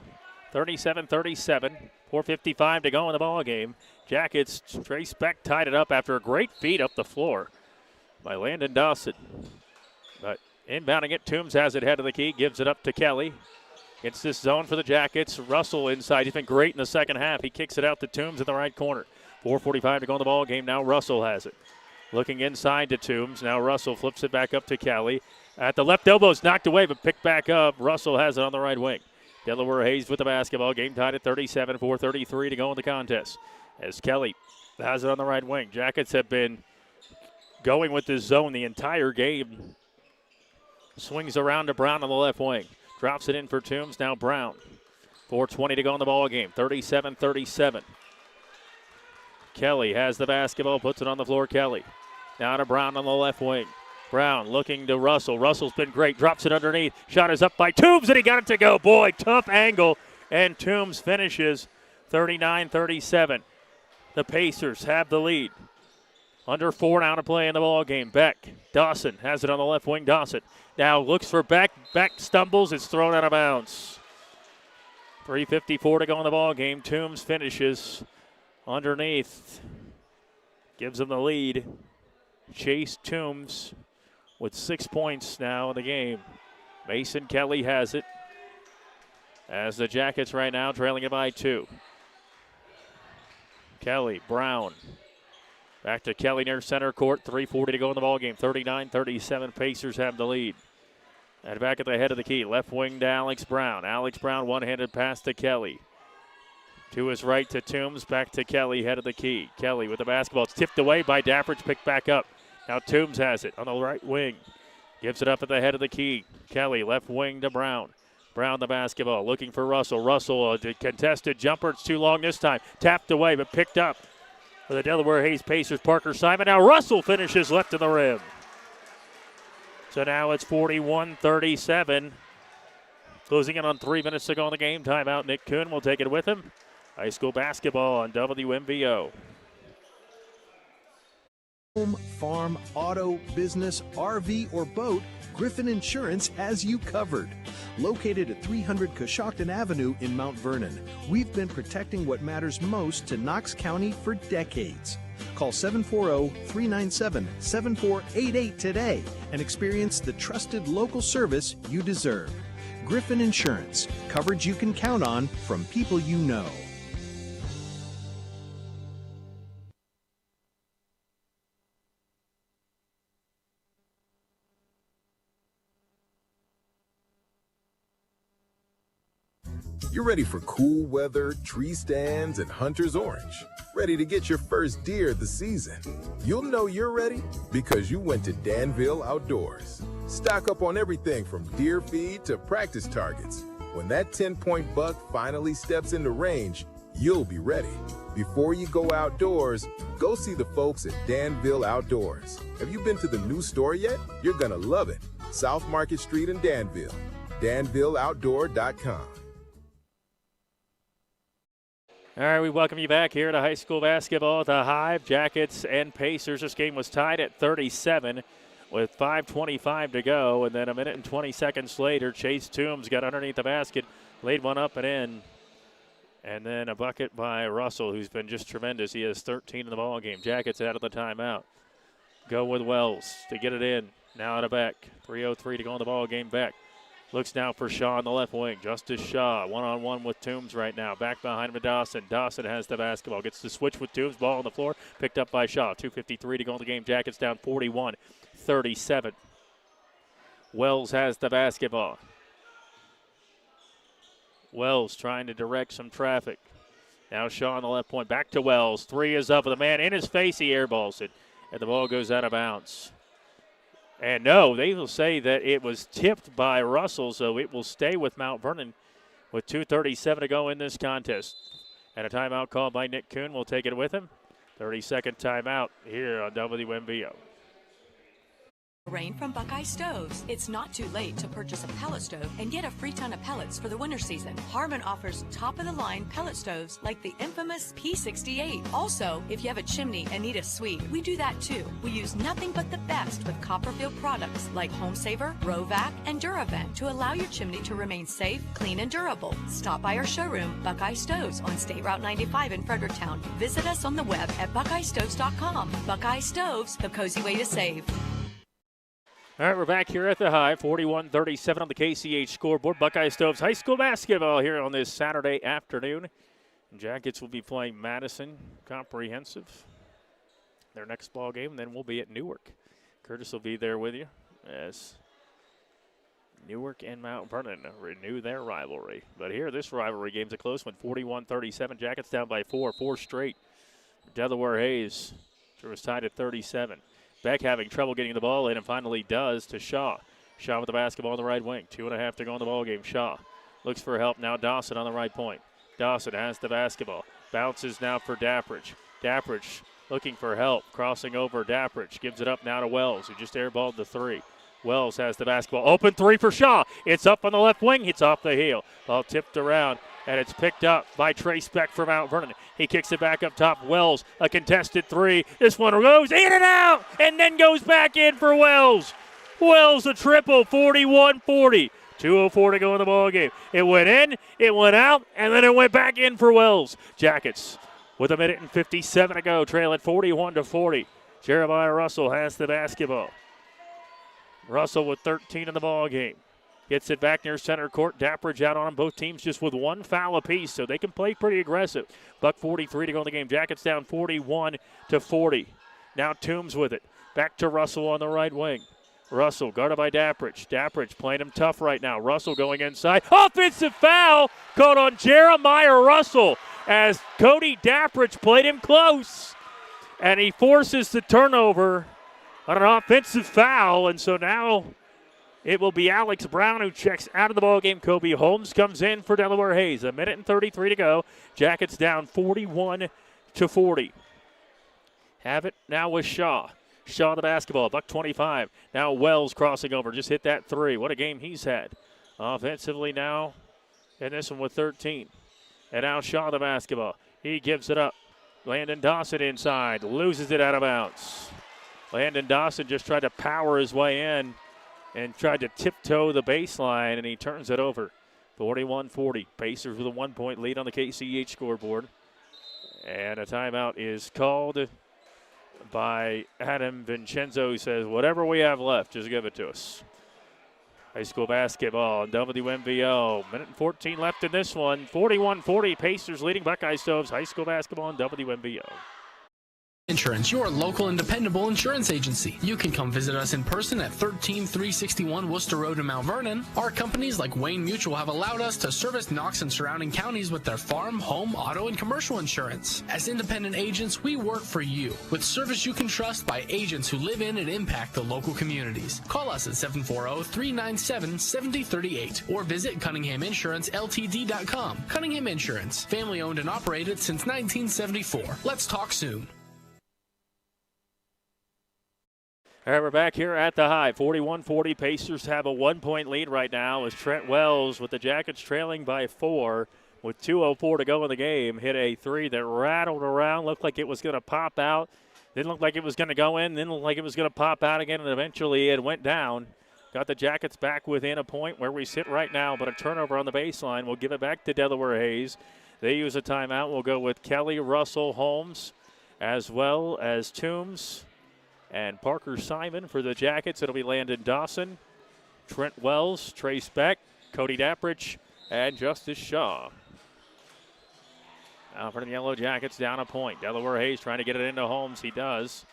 C: 37-37, 4:55 to go in the ball game. Jackets, Trace Beck tied it up after a great feed up the floor by Landon Dawson. But inbounding it, Toombs has it head of the key, gives it up to Kelly. Gets this zone for the Jackets. Russell inside. He's been great in the second half. He kicks it out to Toombs in the right corner. 4:45 to go in the ball game. Now Russell has it. Looking inside to Toombs. Now Russell flips it back up to Kelly. At the left elbow, it's knocked away, but picked back up. Russell has it on the right wing. Delaware Hayes with the basketball. Game tied at 37, 4:33 to go in the contest. As Kelly has it on the right wing. Jackets have been going with this zone the entire game. Swings around to Brown on the left wing. Drops it in for Toombs. Now Brown. 4:20 to go in the ball game. 37-37. Kelly has the basketball, puts it on the floor. Kelly. Now to Brown on the left wing. Brown looking to Russell. Russell's been great. Drops it underneath. Shot is up by Toombs, and he got it to go. Boy, tough angle. And Toombs finishes 39-37. The Pacers have the lead. Under 4 now to play in the ball game. Beck. Dawson has it on the left wing. Dawson now looks for Beck. Beck stumbles. It's thrown out of bounds. 3:54 to go in the ball game. Toombs finishes underneath. Gives him the lead. Chase Toombs with 6 points now in the game. Mason Kelly has it. As the Jackets right now trailing it by 2. Kelly, Brown. Back to Kelly near center court. 3:40 to go in the ball game. 39-37. Pacers have the lead. And back at the head of the key. Left wing to Alex Brown. Alex Brown one-handed pass to Kelly. To his right to Toombs. Back to Kelly, head of the key. Kelly with the basketball. It's tipped away by Daffridge. Picked back up. Now Toombs has it on the right wing. Gives it up at the head of the key. Kelly left wing to Brown. Brown the basketball. Looking for Russell. Russell, a contested jumper. It's too long this time. Tapped away but picked up. For the Delaware Hayes Pacers, Parker Simon. Now Russell finishes left of the rim. So now it's 41-37. Closing in on 3 minutes to go in the game. Timeout. Nick Kuhn will take it with him. High school basketball on WMVO.
B: Home, farm, auto, business, RV, or boat, Griffin Insurance has you covered. Located at 300 Coshocton Avenue in Mount Vernon, we've been protecting what matters most to Knox County for decades. Call 740-397-7488 today and experience the trusted local service you deserve. Griffin Insurance, coverage you can count on from people you know.
F: You're ready for cool weather, tree stands, and hunter's orange. Ready to get your first deer of the season. You'll know you're ready because you went to Danville Outdoors. Stock up on everything from deer feed to practice targets. When that 10-point buck finally steps into range, you'll be ready. Before you go outdoors, go see the folks at Danville Outdoors. Have you been to the new store yet? You're gonna love it. South Market Street in Danville. DanvilleOutdoor.com.
C: All right, we welcome you back here to high school basketball at the Hive. Jackets and Pacers. This game was tied at 37 with 5:25 to go. And then a minute and 20 seconds later, Chase Toombs got underneath the basket, laid one up and in. And then a bucket by Russell, who's been just tremendous. He has 13 in the ball game. Jackets out of the timeout. Go with Wells to get it in. Now out of Beck. 3:03 to go in the ball game. Beck looks now for Shaw on the left wing. Justice Shaw, one-on-one with Toombs right now. Back behind him to Dawson. Dawson has the basketball. Gets the switch with Toombs. Ball on the floor. Picked up by Shaw. 2:53 to go in the game. Jackets down 41-37. Wells has the basketball. Wells trying to direct some traffic. Now Shaw on the left point. Back to Wells. Three is up with a man in his face. He airballs it. And the ball goes out of bounds. And no, they will say that it was tipped by Russell, so it will stay with Mount Vernon with 2:37 to go in this contest. And a timeout called by Nick Kuhn. We'll take it with him. 30-second timeout here on WMVO.
I: Lorraine from Buckeye Stoves. It's not too late to purchase a pellet stove and get a free ton of pellets for the winter season. Harmon offers top-of-the-line pellet stoves like the infamous P68. Also, if you have a chimney and need a suite, we do that too. We use nothing but the best with Copperfield products like Home Saver, Rovac, and Duravent to allow your chimney to remain safe, clean, and durable. Stop by our showroom, Buckeye Stoves, on State Route 95 in Fredericktown. Visit us on the web at buckeyestoves.com. Buckeye Stoves, the cozy way to save.
C: All right, we're back here at the High, 41-37 on the KCH scoreboard. Buckeye Stoves high school basketball here on this Saturday afternoon. Jackets will be playing Madison Comprehensive, their next ball game, and then we'll be at Newark. Curtis will be there with you as Newark and Mount Vernon renew their rivalry. But here, this rivalry game's a close one, 41-37. Jackets down by four straight. Delaware Hayes, it was tied at 37. Beck having trouble getting the ball in and finally does to Shaw. Shaw with the basketball on the right wing. 2.5 to go in the ball game. Shaw looks for help. Now Dawson on the right point. Dawson has the basketball. Bounces now for Dappridge. Dappridge looking for help. Crossing over Dappridge. Gives it up now to Wells, who just airballed the three. Wells has the basketball. Open three for Shaw. It's up on the left wing. It's off the heel. Ball tipped around, and it's picked up by Trace Beck for Mount Vernon. He kicks it back up top. Wells, a contested three. This one goes in and out, and then goes back in for Wells. Wells a triple, 41-40. 2:04 to go in the ball game. It went in, it went out, and then it went back in for Wells. Jackets with 1:57 to go, trail at 41-40. Jeremiah Russell has the basketball. Russell with 13 in the ball game. Gets it back near center court. Dappridge out on them. Both teams just with one foul apiece, so they can play pretty aggressive. Buck 43 to go in the game. Jackets down 41-40. Now Toombs with it. Back to Russell on the right wing. Russell guarded by Dappridge. Dappridge playing him tough right now. Russell going inside. Offensive foul called on Jeremiah Russell as Cody Dappridge played him close. And he forces the turnover on an offensive foul, and so now it will be Alex Brown who checks out of the ballgame. Kobe Holmes comes in for Delaware Hayes. 1:33 to go. Jackets down 41-40. Have it now with Shaw. Shaw the basketball, Buck 25. Now Wells crossing over, just hit that three. What a game he's had. Offensively now, and this one with 13. And now Shaw the basketball. He gives it up. Landon Dawson inside, loses it out of bounds. Landon Dawson just tried to power his way in and tried to tiptoe the baseline, and he turns it over. 41-40. Pacers with a 1-point lead on the KCH scoreboard. And a timeout is called by Adam Vincenzo, who says, whatever we have left, just give it to us. High school basketball, WMVO. 1:14 left in this one. 41-40. Pacers leading Buckeye Stoves. High school basketball on WMVO.
H: Insurance, your local and dependable insurance agency. You can come visit us in person at 13361 Worcester Road in Mount Vernon. Our companies like Wayne Mutual have allowed us to service Knox and surrounding counties with their farm, home, auto, and commercial insurance. As independent agents, we work for you with service you can trust by agents who live in and impact the local communities. Call us at 740-397-7038 or visit CunninghamInsuranceLTD.com. Cunningham Insurance, family owned and operated since 1974. Let's talk soon.
C: All right, we're back here at the High. 41-40. Pacers have a 1-point lead right now as Trent Wells, with the Jackets trailing by 4 with 2:04 to go in the game, hit a three that rattled around, looked like it was going to pop out. Didn't look like it was going to go in, then looked like it was going to pop out again, and eventually it went down. Got the Jackets back within a point where we sit right now, but a turnover on the baseline. We'll give it back to Delaware Hayes. They use a timeout. We'll go with Kelly, Russell, Holmes, as well as Toombs and Parker Simon for the Jackets. It'll be Landon Dawson, Trent Wells, Trace Beck, Cody Dappridge, and Justice Shaw. Now for the Yellow Jackets, down a point. Delaware Hayes trying to get it into Holmes. He does.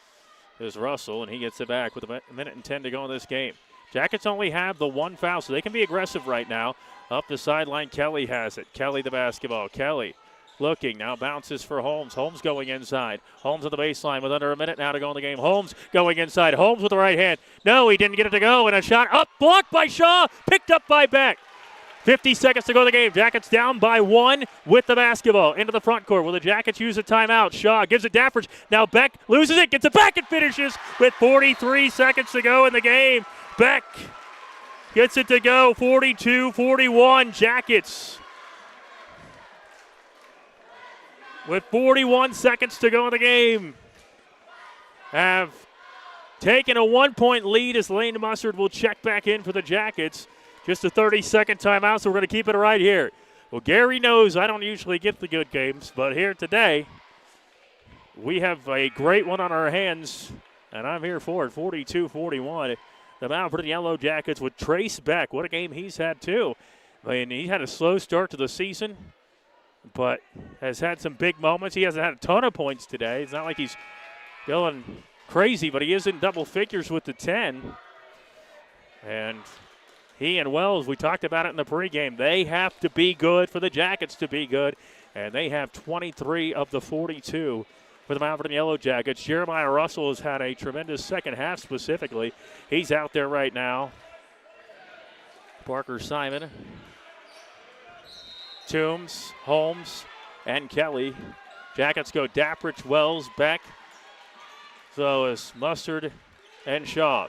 C: There's Russell, and he gets it back with a minute and 10 to go in this game. Jackets only have the one foul, so they can be aggressive right now. Up the sideline, Kelly has it. Kelly the basketball. Kelly looking, now bounces for Holmes. Holmes going inside. Holmes on the baseline with under a minute now to go in the game. Holmes going inside. Holmes with the right hand. No, he didn't get it to go, and a shot up, blocked by Shaw, picked up by Beck. 50 seconds to go in the game. Jackets down by 1 with the basketball. Into the front court. Will the Jackets use a timeout? Shaw gives it Daffridge. Now Beck loses it, gets it back and finishes with 43 seconds to go in the game. Beck gets it to go. 42-41 Jackets. With 41 seconds to go in the game, have taken a 1-point lead as Lane Mustard will check back in for the Jackets. Just a 30-second timeout, so we're going to keep it right here. Well, Gary knows I don't usually get the good games, but here today, we have a great one on our hands, and I'm here for it. 42-41. The Mount Vernon Yellow Jackets with Trace Beck. What a game he's had, too. I mean, he had a slow start to the season, but has had some big moments. He hasn't had a ton of points today. It's not like he's going crazy, but he is in double figures with the 10. And he and Wells, we talked about it in the pregame, they have to be good for the Jackets to be good, and they have 23 of the 42 for the Mount Vernon Yellow Jackets. Jeremiah Russell has had a tremendous second half specifically. He's out there right now. Parker Simon, Toombs, Holmes, and Kelly. Jackets go Dappridge, Wells, Beck. So is Mustard and Shaw.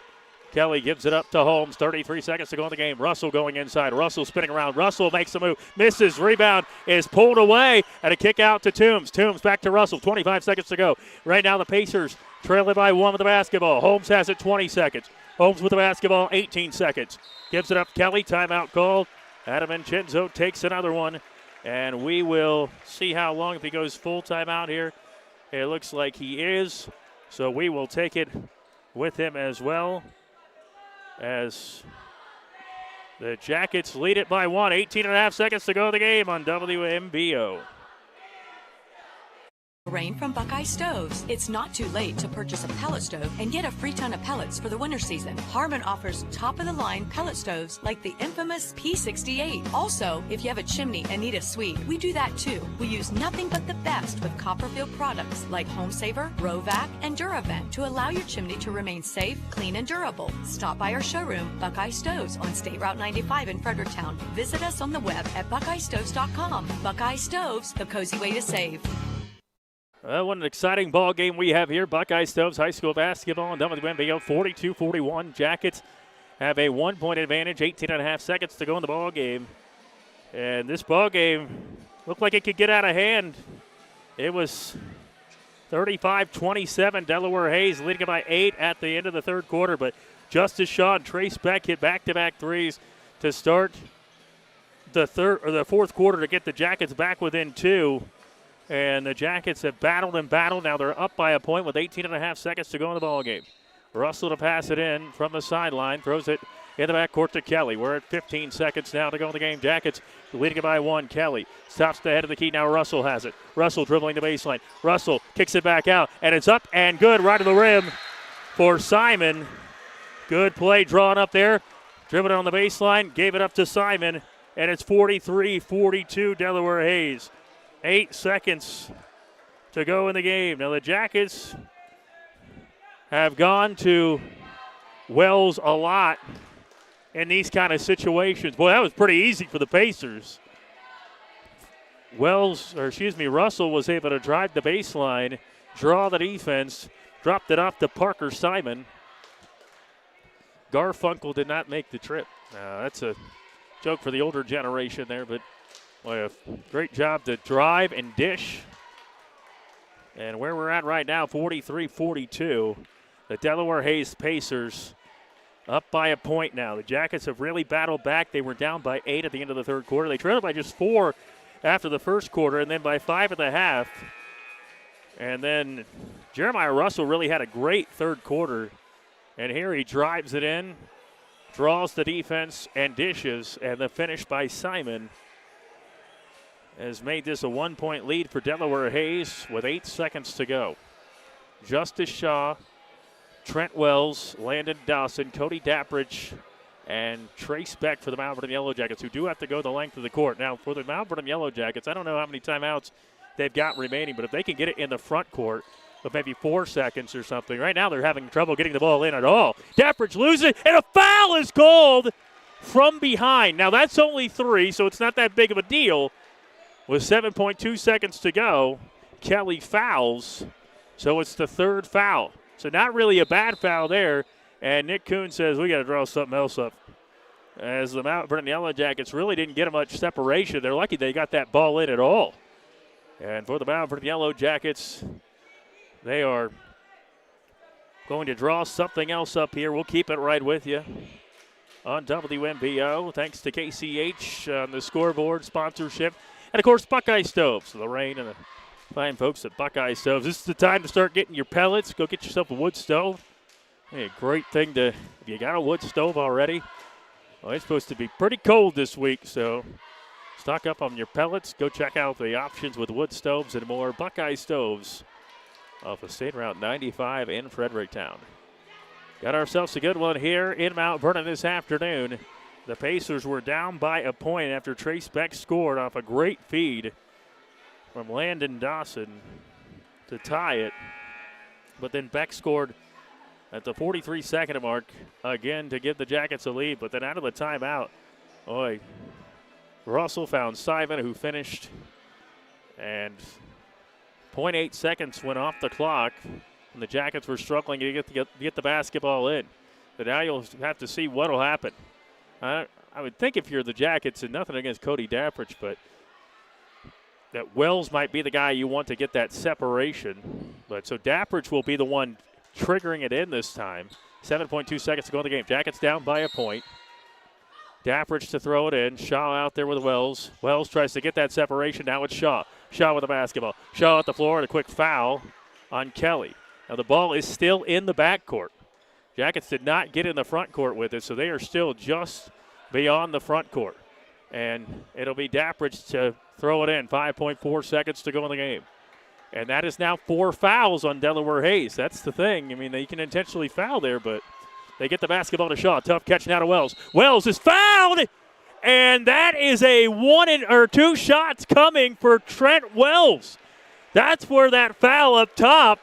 C: Kelly gives it up to Holmes. 33 seconds to go in the game. Russell going inside. Russell spinning around. Russell makes a move. Misses. Rebound is pulled away. And a kick out to Toombs. Toombs back to Russell. 25 seconds to go. Right now the Pacers trailing by 1 with the basketball. Holmes has it 20 seconds. Holmes with the basketball 18 seconds. Gives it up Kelly. Timeout called. Adam Vincenzo takes another one. And we will see how long, if he goes full timeout here. It looks like he is. So we will take it with him as well, as the Jackets lead it by 1. 18.5 seconds to go in the game on WMBO.
I: Rain from Buckeye Stoves. It's not too late to purchase a pellet stove and get a free ton of pellets for the winter season. Harmon offers top-of-the-line pellet stoves like the infamous P68. Also, if you have a chimney and need a suite, we do that too. We use nothing but the best with Copperfield products like Home Saver, Rovac, and Duravent to allow your chimney to remain safe, clean, and durable. Stop by our showroom, Buckeye Stoves, on State Route 95 in Fredericktown. Visit us on the web at buckeyestoves.com. Buckeye Stoves, the cozy way to save.
C: Well, what an exciting ball game we have here. Buckeye Stoves High School basketball and WMBO 42-41. Jackets have a 1-point advantage, 18.5 seconds to go in the ball game. And this ball game looked like it could get out of hand. It was 35-27. Delaware Hayes leading it by 8 at the end of the third quarter. But Justice Shaw and Trace Beck hit back-to-back threes to start the fourth quarter to get the Jackets back within 2. And the Jackets have battled and battled. Now they're up by a point with 18.5 seconds to go in the ball game. Russell to pass it in from the sideline. Throws it in the backcourt to Kelly. We're at 15 seconds now to go in the game. Jackets leading it by 1. Kelly stops the head of the key. Now Russell has it. Russell dribbling the baseline. Russell kicks it back out. And it's up and good right to the rim for Simon. Good play drawn up there. Dribbling on the baseline. Gave it up to Simon. And it's 43-42 Delaware Hayes. 8 seconds to go in the game. Now the Jackets have gone to Wells a lot in these kind of situations. Boy, that was pretty easy for the Pacers. Russell was able to drive the baseline, draw the defense, dropped it off to Parker Simon. Garfunkel did not make the trip. That's a joke for the older generation there, but boy, a great job to drive and dish. And where we're at right now, 43-42. The Delaware Hayes Pacers up by a point now. The Jackets have really battled back. They were down by 8 at the end of the third quarter. They trailed by just 4 after the first quarter, and then by 5 at the half. And then Jeremiah Russell really had a great third quarter. And here he drives it in, draws the defense, and dishes. And the finish by Simon has made this a 1-point lead for Delaware Hayes with 8 seconds to go. Justice Shaw, Trent Wells, Landon Dawson, Cody Dappridge, and Trace Beck for the Mount Vernon Yellow Jackets, who do have to go the length of the court. Now, for the Mount Vernon Yellow Jackets, I don't know how many timeouts they've got remaining, but if they can get it in the front court with maybe 4 seconds or something. Right now they're having trouble getting the ball in at all. Dappridge loses it, and a foul is called from behind. Now, that's only 3, so it's not that big of a deal. With 7.2 seconds to go, Kelly fouls, so it's the 3rd foul. So not really a bad foul there, and Nick Kuhn says we got to draw something else up. As the Mount Vernon Yellow Jackets really didn't get much separation. They're lucky they got that ball in at all. And for the Mount Vernon Yellow Jackets, they are going to draw something else up here. We'll keep it right with you on WMBO. Thanks to KCH on the scoreboard sponsorship. And, of course, Buckeye Stoves. Lorraine and the fine folks at Buckeye Stoves. This is the time to start getting your pellets. Go get yourself a wood stove. Hey, a great thing to, if you got a wood stove already, well, it's supposed to be pretty cold this week, so stock up on your pellets. Go check out the options with wood stoves and more. Buckeye Stoves off of State Route 95 in Fredericktown. Got ourselves a good one here in Mount Vernon this afternoon. The Pacers were down by a point after Trace Beck scored off a great feed from Landon Dawson to tie it. But then Beck scored at the 43-second mark again to give the Jackets a lead. But then out of the timeout, Russell found Simon, who finished, and 0.8 seconds went off the clock, and the Jackets were struggling to get the basketball in. But now you'll have to see what will happen. I would think if you're the Jackets, and nothing against Cody Dappridge, but that Wells might be the guy you want to get that separation. But so Dappridge will be the one triggering it in this time. 7.2 seconds to go in the game. Jackets down by a point. Dappridge to throw it in. Shaw out there with Wells. Wells tries to get that separation. Now it's Shaw. Shaw with the basketball. Shaw at the floor and a quick foul on Kelly. Now the ball is still in the backcourt. Jackets did not get in the front court with it, so they are still just beyond the front court. And it'll be Dappridge to throw it in. 5.4 seconds to go in the game. And that is now 4 fouls on Delaware Hayes. That's the thing. I mean, they can intentionally foul there, but they get the basketball to Shaw. Tough catch now to Wells. Wells is fouled, and that is a 1 or 2 shots coming for Trent Wells. That's where that foul up top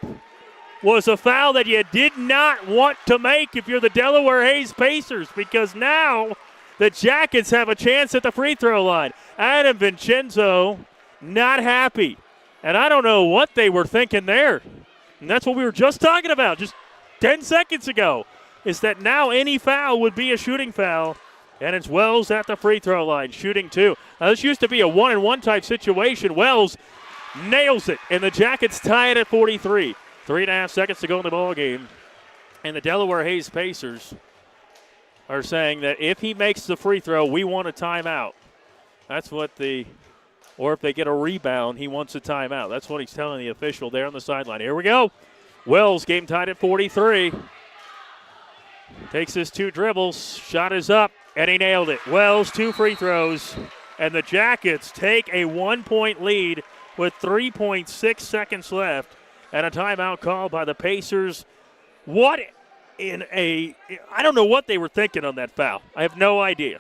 C: was a foul that you did not want to make if you're the Delaware Hayes Pacers, because now the Jackets have a chance at the free throw line. Adam Vincenzo not happy. And I don't know what they were thinking there. And that's what we were just talking about just 10 seconds ago, is that now any foul would be a shooting foul. And it's Wells at the free throw line, shooting 2. Now, this used to be a 1-and-1 type situation. Wells nails it, and the Jackets tie it at 43. 3.5 seconds to go in the ball game. And the Delaware Hayes Pacers are saying that if he makes the free throw, we want a timeout. That's what or if they get a rebound, he wants a timeout. That's what he's telling the official there on the sideline. Here we go. Wells, game tied at 43. Takes his 2 dribbles. Shot is up, and he nailed it. Wells, 2 free throws. And the Jackets take a 1-point lead with 3.6 seconds left. And a timeout called by the Pacers. I don't know what they were thinking on that foul. I have no idea.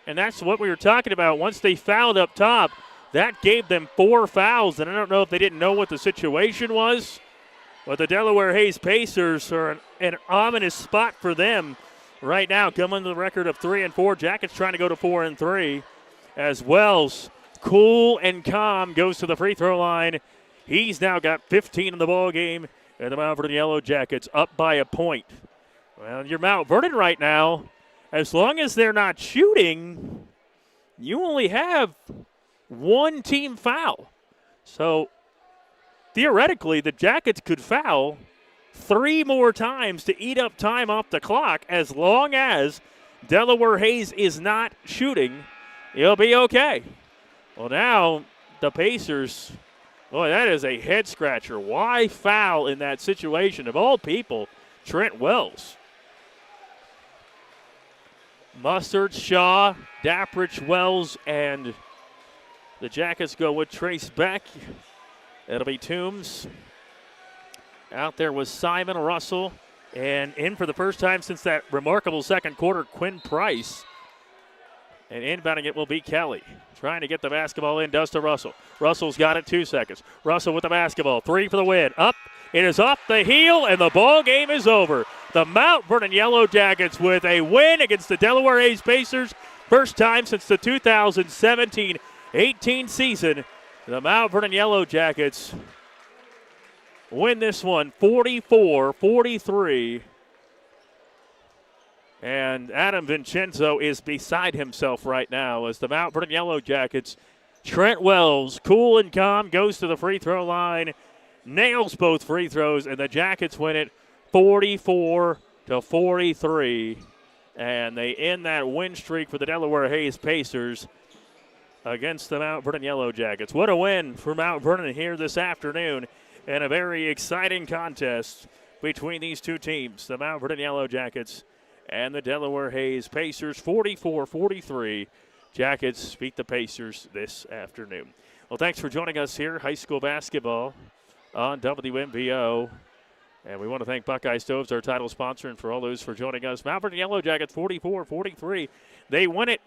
C: And that's what we were talking about. Once they fouled up top, that gave them 4 fouls. And I don't know if they didn't know what the situation was. But the Delaware Hayes Pacers are an ominous spot for them right now, coming to the record of 3-4. Jackets trying to go to 4-3. As Wells, cool and calm, goes to the free throw line. He's now got 15 in the ball game, and the Mount Vernon Yellow Jackets up by a point. Well, you're Mount Vernon right now. As long as they're not shooting, you only have 1 team foul. So, theoretically, the Jackets could foul 3 more times to eat up time off the clock. As long as Delaware Hayes is not shooting, it'll be okay. Well, now the Pacers, boy, that is a head scratcher. Why foul in that situation? Of all people, Trent Wells. Mustard, Shaw, Dappridge, Wells, and the Jackets go with Trace Beck. It'll be Toombs. Out there was Simon Russell. And in for the first time since that remarkable second quarter, Quinn Price. And inbounding it will be Kelly. Trying to get the basketball in, does to Russell. Russell's got it, 2 seconds. Russell with the basketball, 3 for the win. Up, it is off the heel, and the ball game is over. The Mount Vernon Yellow Jackets with a win against the Delaware Hayes Pacers. First time since the 2017-18 season. The Mount Vernon Yellow Jackets win this one 44-43. And Adam Vincenzo is beside himself right now as the Mount Vernon Yellow Jackets. Trent Wells, cool and calm, goes to the free throw line, nails both free throws, and the Jackets win it 44-43. And they end that win streak for the Delaware Hayes Pacers against the Mount Vernon Yellow Jackets. What a win for Mount Vernon here this afternoon, and a very exciting contest between these two teams, the Mount Vernon Yellow Jackets and the Delaware Hayes Pacers. 44-43. Jackets beat the Pacers this afternoon. Well, thanks for joining us here, high school basketball on WMVO. And we want to thank Buckeye Stoves, our title sponsor, and for all those for joining us. Mount Vernon Yellow Jackets 44-43. They win it